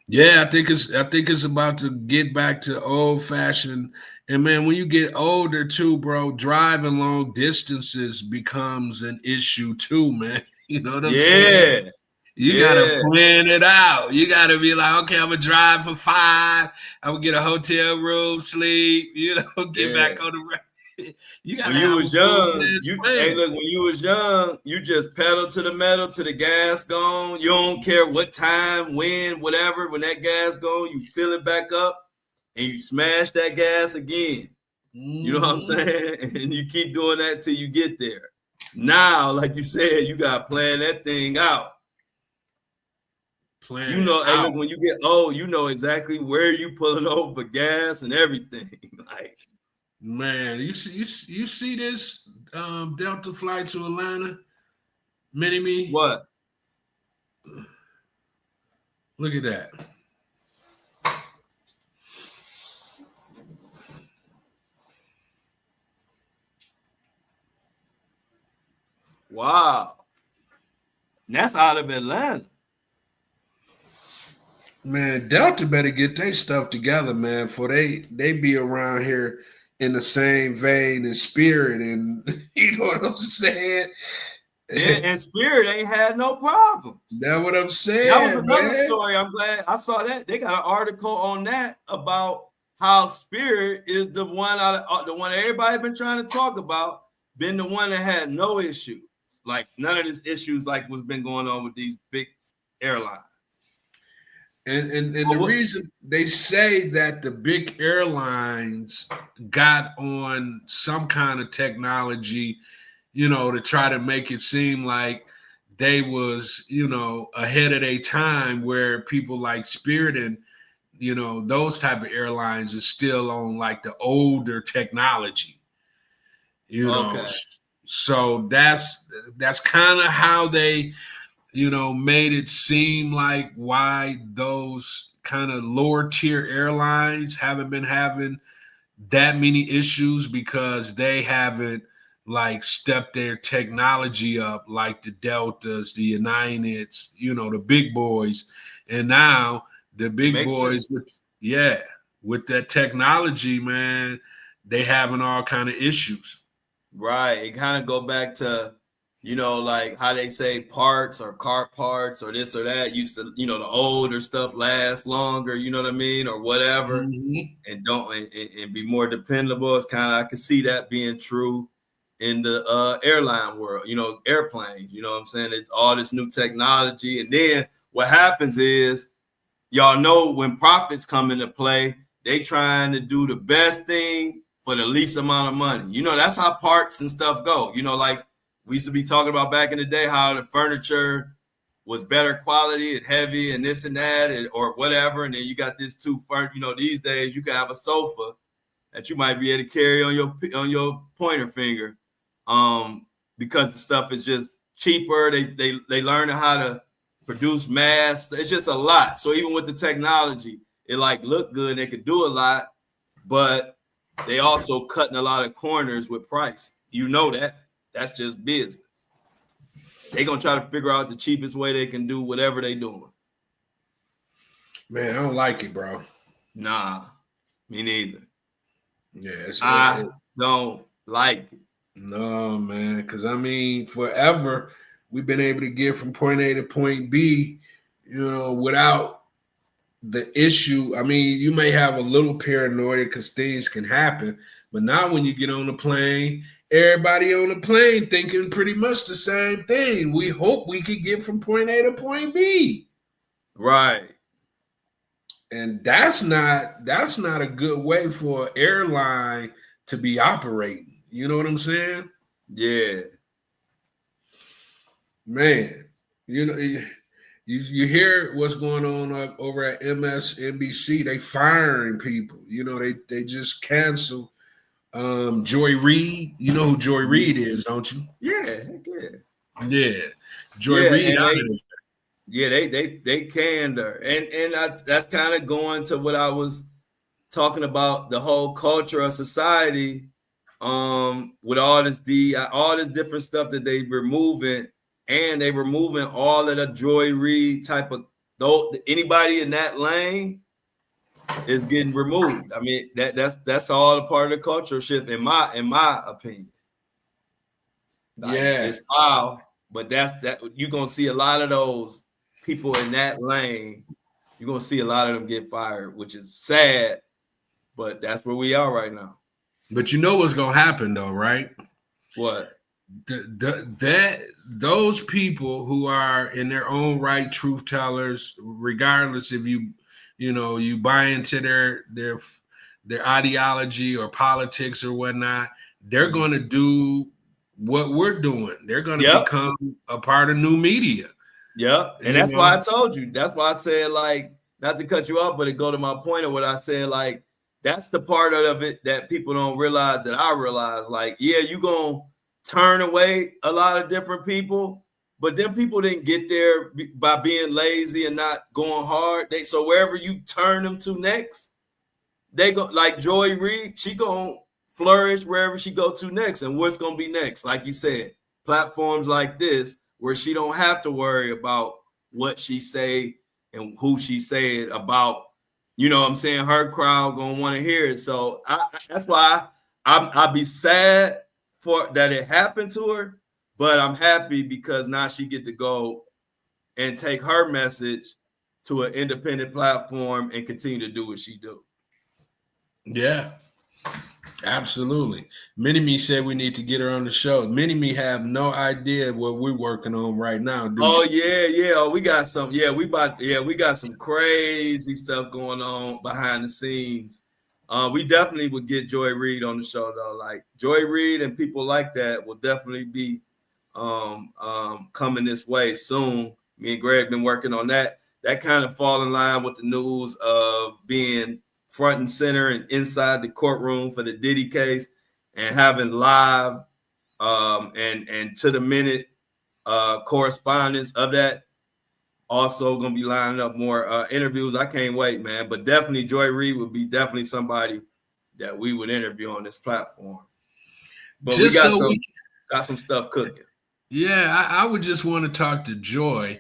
Yeah, I think it's about to get back to old fashioned. And man, when you get older too, bro, driving long distances becomes an issue too, man. You know what I'm saying?
Yeah,
You gotta
yeah,
plan it out. You gotta be like, okay, I'm gonna drive for 5. I'm gonna get a hotel room, sleep. Get
yeah.
back on the road. You
When
gotta
you
have a
was
full
young,
fledged plan.
when you was young, you just pedal to the metal to the gas gone. You don't care what time, when, whatever. When that gas gone, you fill it back up and you smash that gas again. You know what I'm
Mm-hmm.
saying? And you keep doing that till you get there. Now, like you said, you gotta plan that thing out.
Plan
You
it
know, hey,
out.
look, when you get old, you know exactly where you pulling over for gas and everything. Like,
Man, you see this Delta flight to Atlanta? Mini me?
what?
Look at that.
Wow. And that's out of Atlanta.
Man, Delta better get their stuff together, man, for they be around here in the same vein and spirit, and you know what I'm saying?
Yeah, and Spirit ain't had no problems.
That's what I'm
That was
saying,
another
man.
story. I'm glad I saw that. They got an article on that about how Spirit is the one the one everybody been trying to talk about, been the one that had no issues. Like none of these issues like what's been going on with these big airlines.
And the reason they say that the big airlines got on some kind of technology, to try to make it seem like they was, ahead of their time, where people like Spirit and those type of airlines is still on like the older technology,
Okay.
So that's kind of how they made it seem like why those kind of lower tier airlines haven't been having that many issues, because they haven't like stepped their technology up like the Deltas, the Uniteds, the big boys. And now the big
Makes
boys
sense.
with that technology, man, they having all kind of issues.
Right. It kind of go back to, like how they say parts or car parts or this or that used to, the older stuff lasts longer, you know what I mean, or whatever,
Mm-hmm.
and don't and be more dependable. It's kind of I can see that being true in the airline world, airplanes. You know what I'm saying? It's all this new technology, and then what happens is, y'all know when profits come into play, they trying to do the best thing for the least amount of money. That's how parts and stuff go. Like we used to be talking about back in the day, how the furniture was better quality and heavy and this and that or whatever. And then you got this too. These days you can have a sofa that you might be able to carry on your pointer finger, because the stuff is just cheaper. They learn how to produce mass. It's just a lot. So even with the technology, it like look good. They could do a lot, but they also cutting a lot of corners with price. That's just business. They gonna try to figure out the cheapest way they can do whatever they doing.
Man, I don't like it, bro.
Nah, me neither.
Yeah,
I don't like it.
No, man, because I mean, forever we've been able to get from point A to point B, without the issue. I mean, you may have a little paranoia because things can happen, but now when you get on the plane, everybody on the plane thinking pretty much the same thing. We hope we could get from point A to point B.
Right.
And that's not a good way for an airline to be operating. You know what I'm saying?
Yeah.
Man, you hear what's going on up over at MSNBC. They firing people. They just canceled Joy Reid. You know who Joy Reid is, don't you?
Yeah.
Yeah. Joy Reid out of there.
Yeah, they canned her, and that's kind of going to what I was talking about, the whole culture of society, with all this different stuff that they removing, and they removing all of the Joy Reid type of though anybody in that lane is getting removed. I mean, that's all a part of the cultural shift, in my opinion. Like, it's foul, but that you're gonna see a lot of those people in that lane. You're gonna see a lot of them get fired, which is sad, but that's where we are right now.
But you know what's gonna happen though, right?
What?
Those people who are in their own right truth tellers, regardless if you buy into their ideology or politics or whatnot, they're going to do what we're doing. They're going to become a part of new media.
Yeah, and that's why I told you. That's why I said, like, not to cut you off, but to go to my point of what I said, like, that's the part of it that people don't realize that I realize. Like, yeah, you gonna turn away a lot of different people, but then people didn't get there by being lazy and not going hard. So wherever you turn them to next, they go, like Joy Reid, she gonna flourish wherever she go to next. And what's gonna be next? Like you said, platforms like this, where she don't have to worry about what she say and who she say it about. You know what I'm saying? Her crowd gonna want to hear it. So that's why I'd be sad for that it happened to her, but I'm happy because now she get to go and take her message to an independent platform and continue to do what she do.
Yeah, absolutely. Mini-Me said we need to get her on the show. Mini-Me have no idea what we're working on right now.
Yeah. Oh, we got some. Yeah, we got some crazy stuff going on behind the scenes. We definitely would get Joy Reid on the show though. Like Joy Reid and people like that will definitely be coming this way soon. Me and Greg been working on that. That kind of fall in line with the news of being front and center and inside the courtroom for the Diddy case and having live and to the minute correspondence of that. Also going to be lining up more interviews. I can't wait, man. But definitely Joy Reid would be definitely somebody that we would interview on this platform. But we got some stuff cooking.
Yeah, I would just want to talk to Joy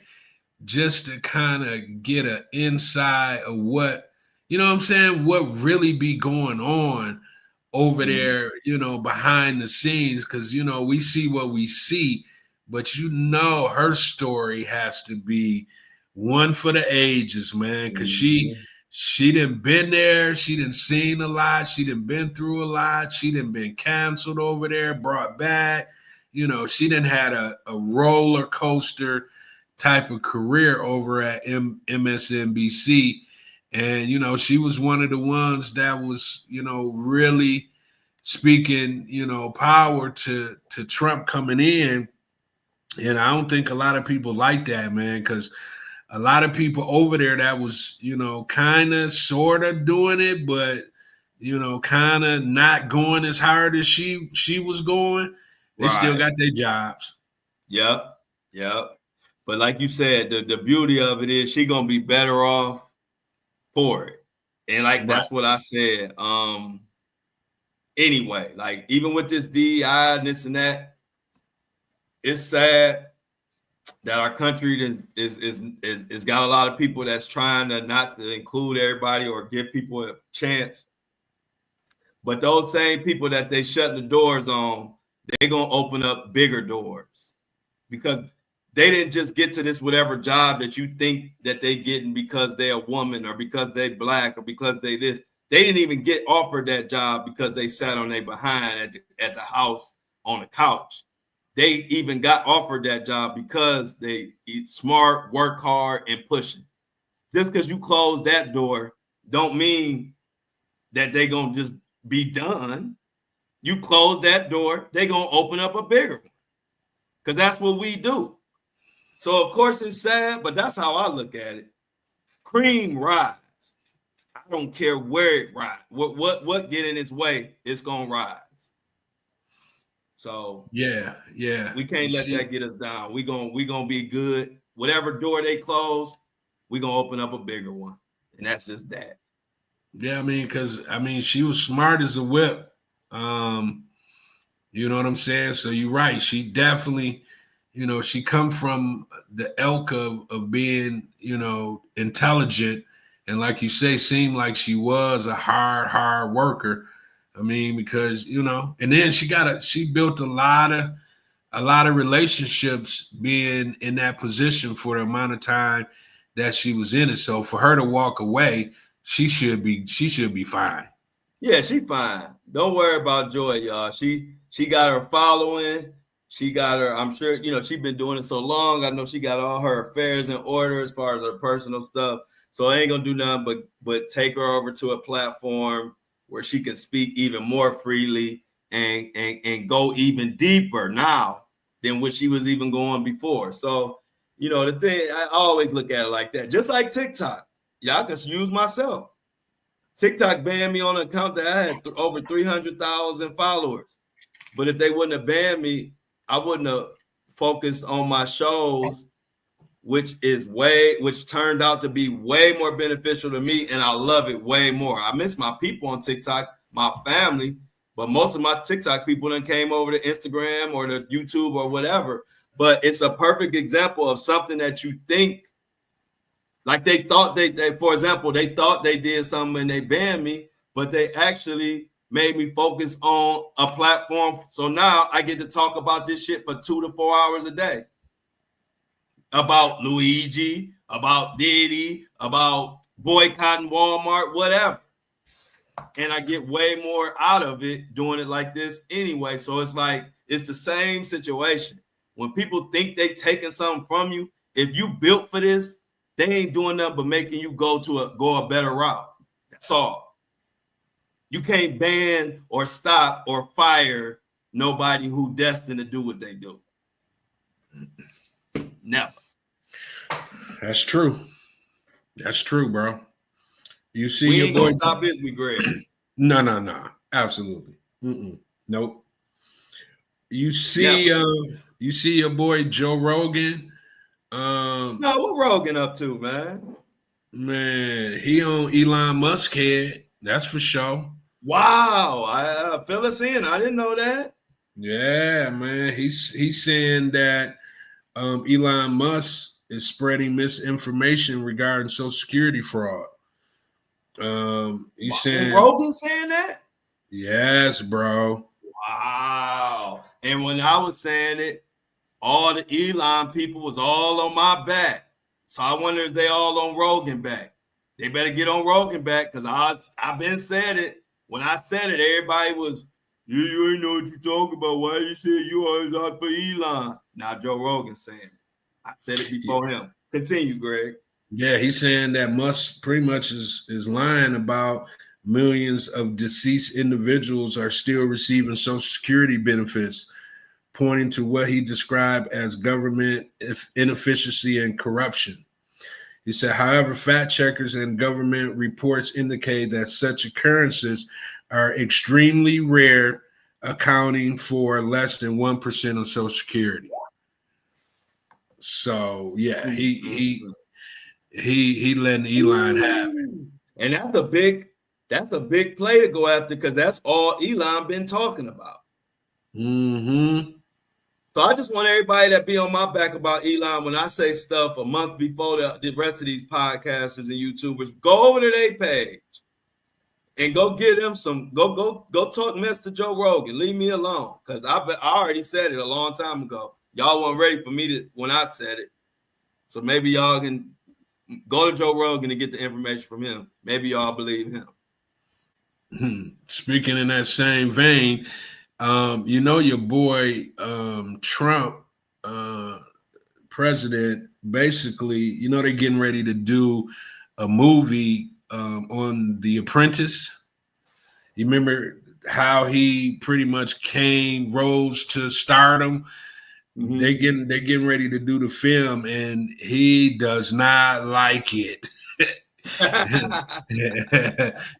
just to kind of get an insight of what, you know what I'm saying, what really be going on over there, behind the scenes. Because, we see what we see, but her story has to be one for the ages, man, because she done been there, she done seen a lot, she done been through a lot, she done been canceled over there, brought back, she done had a roller coaster type of career over at MSNBC, and she was one of the ones that was really speaking power to Trump coming in, and I don't think a lot of people like that, man, because a lot of people over there that was, kind of sort of doing it, but, kind of not going as hard as she was going. They still got their jobs.
Yep. But like you said, the beauty of it is she going to be better off for it. And that's what I said. Anyway, like even with this DEI and this and that, it's sad that our country is got a lot of people that's trying to not to include everybody or give people a chance. But those same people that they shut the doors on, they're going to open up bigger doors because they didn't just get to this whatever job that you think that they getting because they're a woman or because they black or because they this. They didn't even get offered that job because they sat on their behind at the house on the couch. They even got offered that job because they eat smart, work hard, and pushing. Just because you close that door don't mean that they're going to just be done. You close that door, they're going to open up a bigger one because that's what we do. So, of course, it's sad, but that's how I look at it. Cream rise. I don't care where it rise. What get in its way, it's going to rise. So
yeah,
we can't let that get us down. We gonna be good. Whatever door they close, we gonna open up a bigger one, and that's just that.
Yeah, because she was smart as a whip. You know what I'm saying? So you're right. She definitely, you know, she come from the ilk of being, you know, intelligent, and like you say, seemed like she was a hard worker. I mean, because, you know, and then she built a lot of relationships being in that position for the amount of time that she was in it. So for her to walk away, she should be fine.
Yeah, she fine. Don't worry about Joy, y'all. She got her following. She got her. I'm sure you know she's been doing it so long. I know she got all her affairs in order as far as her personal stuff. So I ain't gonna do nothing but take her over to a platform where she can speak even more freely and go even deeper now than what she was even going before. So you know the thing, I always look at it like that. Just like TikTok, y'all can use myself. TikTok banned me on an account that I had over 300,000 followers. But if they wouldn't have banned me, I wouldn't have focused on my shows, which turned out to be way more beneficial to me, and I love it way more. I miss my people on TikTok, my family, but most of my TikTok people then came over to Instagram or to YouTube or whatever. But it's a perfect example of something that you think, like they thought they for example, they thought they did something and they banned me, but they actually made me focus on a platform. So now I get to talk about this shit for 2 to 4 hours a day. About Luigi, about Diddy, about boycotting Walmart, whatever. And I get way more out of it doing it like this anyway. So it's like, it's the same situation. When people think they taking something from you, if you built for this, they ain't doing nothing but making you go a better route. That's all. You can't ban or stop or fire nobody who destined to do what they do. Never.
That's true. That's true, bro. You see,
we
your
ain't
boy.
Gonna stop this, we Greg.
No. Absolutely. Nope. You see, you see your boy Joe Rogan.
No, what Rogan up to, man?
Man, he on Elon Musk head. That's for sure.
Wow, fill us in. I didn't know that.
Yeah, man. He's saying that Elon Musk is spreading misinformation regarding Social Security fraud. He's saying
Rogan saying that?
Yes, bro.
Wow. And when I was saying it, all the Elon people was all on my back. So I wonder if they all on Rogan back. They better get on Rogan back because I've been said it. When I said it, everybody was, you ain't know what you talking about. Why you say you always out for Elon? Now Joe Rogan saying it. I said it before him. Continue, Greg.
Yeah, he's saying that Musk pretty much is lying about millions of deceased individuals are still receiving Social Security benefits, pointing to what he described as government inefficiency and corruption. He said, however, fact checkers and government reports indicate that such occurrences are extremely rare, accounting for less than 1% of Social Security. So yeah, he letting Elon have it.
And that's a big play to go after because that's all Elon been talking about.
Mm-hmm.
So I just want everybody that be on my back about Elon when I say stuff a month before the rest of these podcasters and YouTubers, go over to their page and go get them some, go talk mess to Joe Rogan. Leave me alone. Because I already said it a long time ago. Y'all weren't ready for me when I said it. So maybe y'all can go to Joe Rogan and get the information from him. Maybe y'all believe him.
Speaking in that same vein, you know your boy Trump, president, basically, you know, they're getting ready to do a movie on The Apprentice. You remember how he pretty much rose to stardom. Mm-hmm. They're getting ready to do the film, and he does not like it.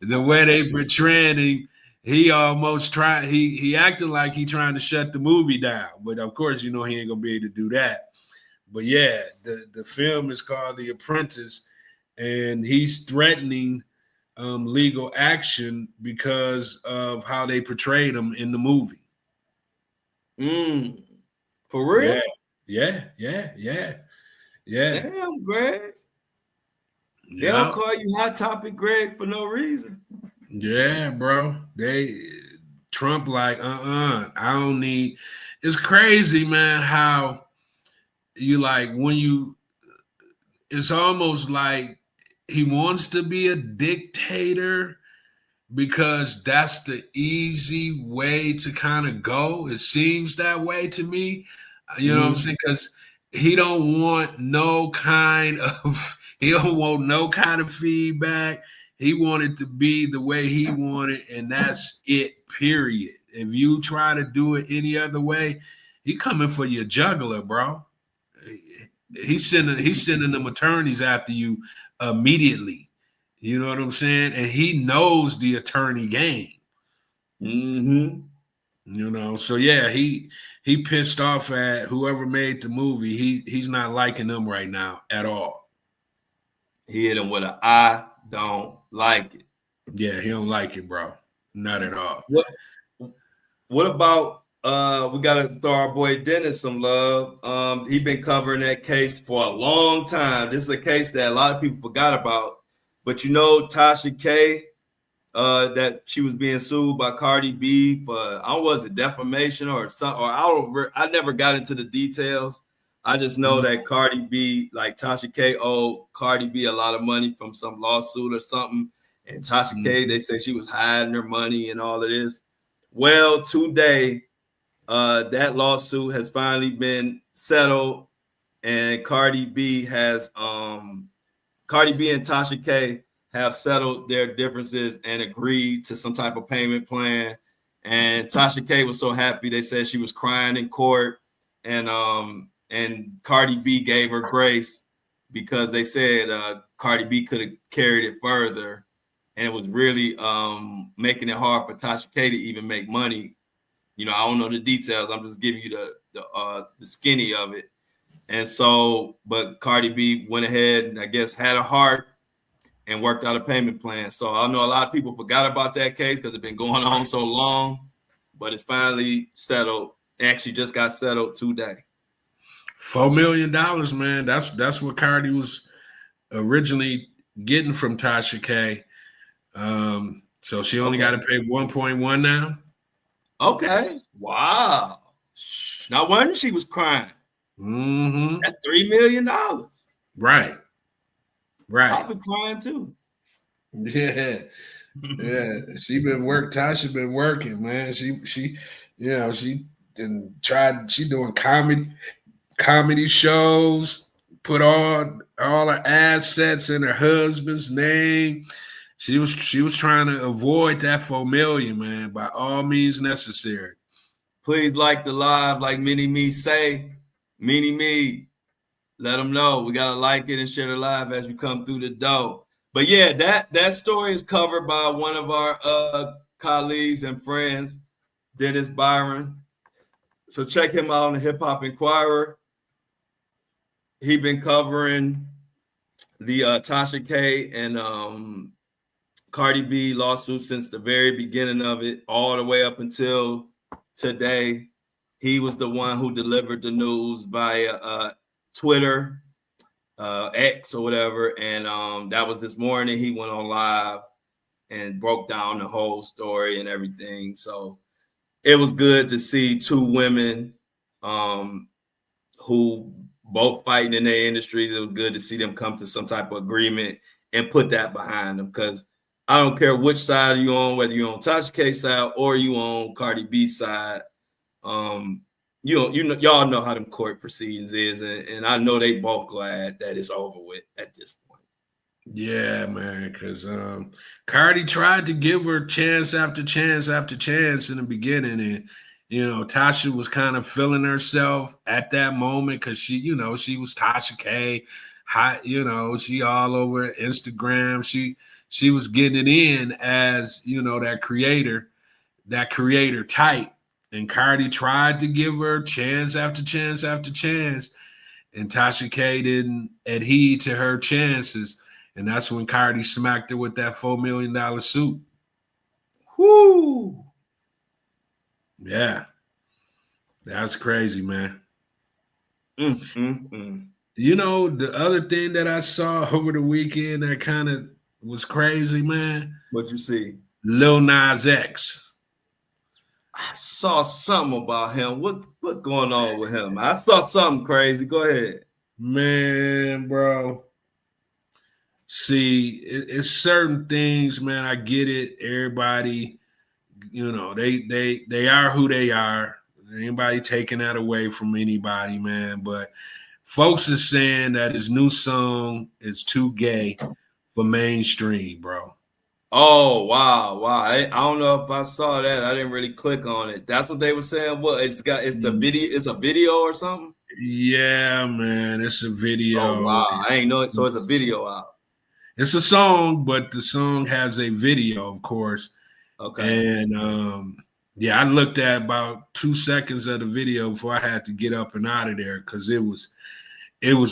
The way they portraying him, he almost tried. He acted like he trying to shut the movie down, but of course, you know, he ain't gonna be able to do that. But yeah, the film is called The Apprentice, and he's threatening legal action because of how they portrayed him in the movie.
For real?
Yeah.
Damn, Greg. They don't
Yeah.
call you Hot Topic Greg for no reason.
Yeah, bro. Trump like, I don't need. It's crazy, man, how you like when you it's almost like he wants to be a dictator because that's the easy way to kind of go. It seems that way to me. You know what I'm saying? Because he don't want no kind of he don't want no kind of feedback. He wanted to be the way he wanted, and that's it. Period. If you try to do it any other way, he coming for your jugular, bro. He's sending them attorneys after you immediately. You know what I'm saying? And he knows the attorney game.
Mm-hmm.
You know, so yeah, he pissed off at whoever made the movie. He's not liking them right now at all.
He hit him with a I don't like it.
Yeah, he don't like it, bro. Not at all.
What about we gotta throw our boy Dennis some love. He been covering that case for a long time. This is a case that a lot of people forgot about. But you know, Tasha K, that she was being sued by Cardi B for was it defamation or something, or I never got into the details. I just know that Cardi B, like Tasha K, owed Cardi B a lot of money from some lawsuit or something. And Tasha K, they say she was hiding her money and all of this. Well, today, that lawsuit has finally been settled, and Cardi B and Tasha K have settled their differences and agreed to some type of payment plan. And Tasha K was so happy. They said she was crying in court, and Cardi B gave her grace because they said Cardi B could have carried it further, and it was really making it hard for Tasha K to even make money. You know, I don't know the details. I'm just giving you the skinny of it. And so, but Cardi B went ahead and I guess had a heart and worked out a payment plan. So I know a lot of people forgot about that case because it's been going on so long, but it's finally settled. It actually just got settled today.
$4 million, man. That's what Cardi was originally getting from Tasha K. So she only got to pay 1.1 now.
Okay. Wow. No wonder she was crying.
Mm-hmm.
That's $3 million.
Right.
I've been crying too.
Yeah. Tasha been working, man. She doing comedy shows, put all her assets in her husband's name. She was trying to avoid that $4 million, man, by all means necessary.
Please like the live, like Mini Me say. Mini Me, let them know. We gotta like it and share the live as you come through the door. But yeah, that story is covered by one of our colleagues and friends, Dennis Byron. So check him out on the Hip Hop Inquirer. He been covering the Tasha K and Cardi B lawsuit since the very beginning of it, all the way up until today. He was the one who delivered the news via Twitter, X or whatever. And that was this morning. He went on live and broke down the whole story and everything. So it was good to see two women who both fighting in their industries. It was good to see them come to some type of agreement and put that behind them, because I don't care which side you're on, whether you're on Tasha K side or you on Cardi B side. Y'all know how them court proceedings is, and I know they both glad that it's over with at this point.
Yeah, man, because Cardi tried to give her chance after chance after chance in the beginning, and Tasha was kind of feeling herself at that moment because she was Tasha K. She all over Instagram. She was getting it in as that creator type. And Cardi tried to give her chance after chance after chance, and Tasha K didn't adhere to her chances, and that's when Cardi smacked her with that $4 million suit.
Whoo!
Yeah, that's crazy, man. You know, the other thing that I saw over the weekend that kind of was crazy, man.
What you see?
Lil Nas X.
I saw something about him. What's going on with him? I saw something crazy. Go ahead.
Man, bro. See, it's certain things, man. I get it. Everybody, you know, they are who they are. Anybody taking that away from anybody, man. But folks are saying that his new song is too gay for mainstream, bro.
Oh wow. I don't know if I saw that. I didn't really click on it. That's what they were saying. What it's the video? It's a video or something.
Yeah, man. It's a
Oh
video.
wow. I ain't know it. So it's a video out.
It's a song, but the song has a video, of course.
Okay.
And yeah, I looked at about 2 seconds of the video before I had to get up and out of there because it was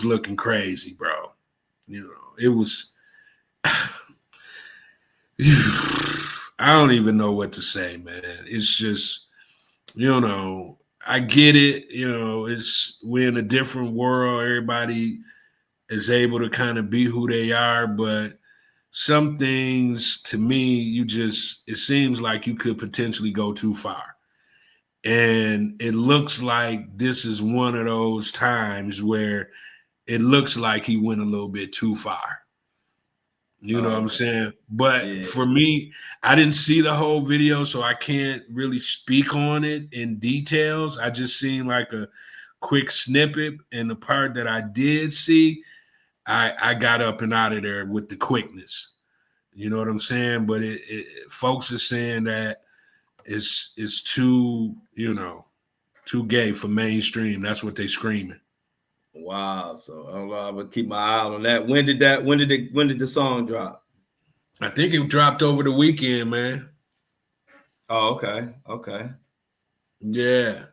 looking crazy, bro. You know, it was. I don't even know what to say, man. It's just, you know, I get it. You know, we're in a different world. Everybody is able to kind of be who they are, but some things to me, it seems like you could potentially go too far. And it looks like this is one of those times where it looks like he went a little bit too far. You know what I'm saying? But for me, I didn't see the whole video, so I can't really speak on it in details. I just seen like a quick snippet, and the part that I did see, I got up and out of there with the quickness. You know what I'm saying? But folks are saying that it's too, you know, too gay for mainstream. That's what they screaming.
Wow. So I don't know. I'm gonna keep my eye on that. When did the song drop?
I think it dropped over the weekend, man.
Oh, okay. Okay.
Yeah.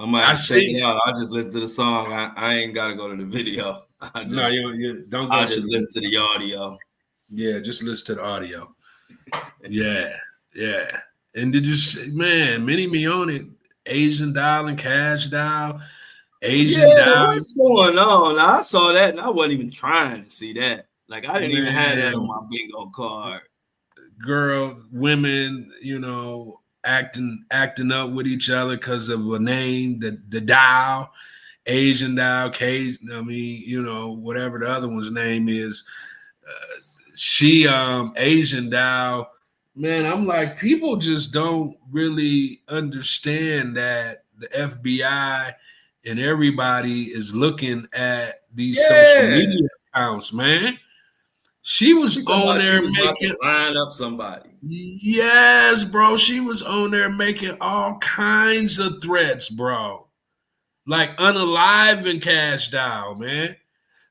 I might check it out. I just listen to the song. I ain't gotta go to the video.
You don't go.
I just listen to the audio.
Yeah, just listen to the audio. Yeah. And did you see, man, Mini Me on it, Asian Doll and Cash Doll, Doll.
What's going on? I saw that and I wasn't even trying to see that. Like I didn't even have that on my bingo card.
Girl, women, you know, acting up with each other because of a name, the Doll, Asian Doll, Cajun. I mean, you know, whatever the other one's name is. She Asian Doll. Man, I'm like, people just don't really understand that the FBI and everybody is looking at these social media accounts, man. She was on there making
line up somebody.
Yes, bro. She was on there making all kinds of threats, bro. Like unaliving Cash Doll, man.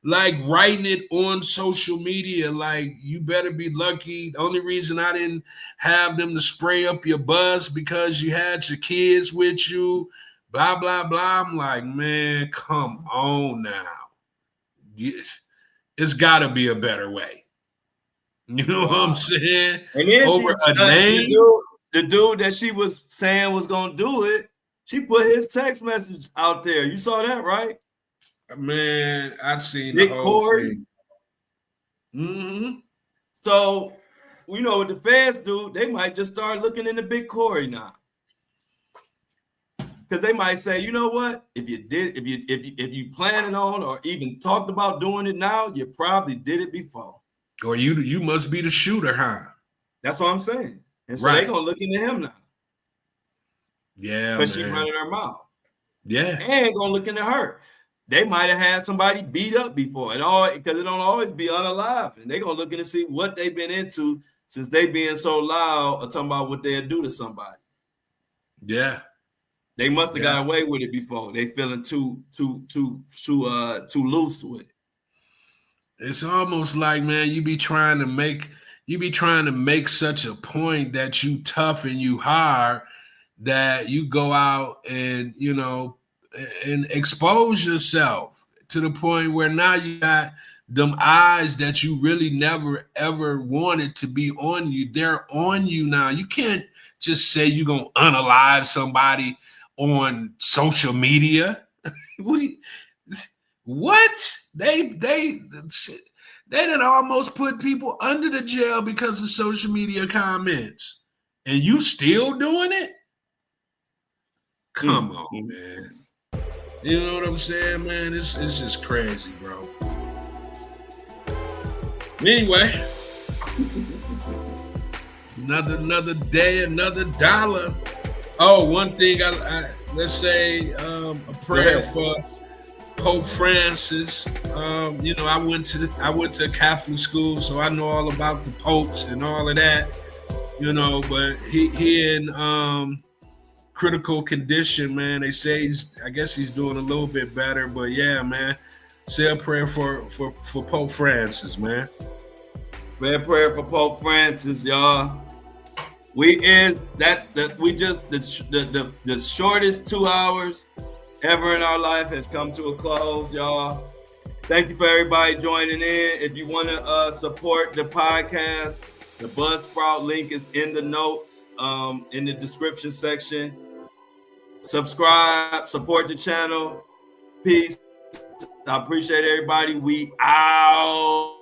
Like writing it on social media, like you better be lucky. The only reason I didn't have them to spray up your bus because you had your kids with you, blah, blah, blah. I'm like, man, come on now. It's got to be a better way. You know what I'm saying?
And then
over a name.
The dude that she was saying was going to do it, she put his text message out there. You saw that, right?
Man, I've seen
Nick
the whole
Corey.
thing. Mm-hmm.
So, you know what the feds do? They might just start looking into Big Corey now, because they might say, you know what? If you planning on or even talked about doing it now, you probably did it before.
Or you must be the shooter, huh?
That's what I'm saying. And so they're gonna look into him now.
Yeah,
because she running her mouth.
Yeah,
and gonna look into her. They might have had somebody beat up before, and all because it don't always be unalive, and they're gonna look in to see what they've been into since they being so loud or talking about what they'll do to somebody.
Yeah,
they must have got away with it before. They feeling too loose with it.
It's almost like, man, you be trying to make such a point that you tough and you hard that you go out and and expose yourself to the point where now you got them eyes that you really never ever wanted to be on you. They're on you now. You can't just say you're gonna unalive somebody on social media. What? They done almost put people under the jail because of social media comments. And you still doing it? Come on, man. You know what I'm saying, man? It's just crazy, bro. Anyway, another day, another dollar. Oh, one thing I let's say a prayer for Pope Francis. You know, I went to a Catholic school, so I know all about the popes and all of that. You know, but he in critical condition, man. They say I guess he's doing a little bit better, but yeah, man. Say a prayer for Pope Francis, man.
Prayer for Pope Francis, y'all. We just the shortest 2 hours ever in our life has come to a close, y'all. Thank you for everybody joining in. If you want to support the podcast, the Buzzsprout link is in the notes, in the description section. Subscribe, support the channel. Peace. I appreciate everybody. We out.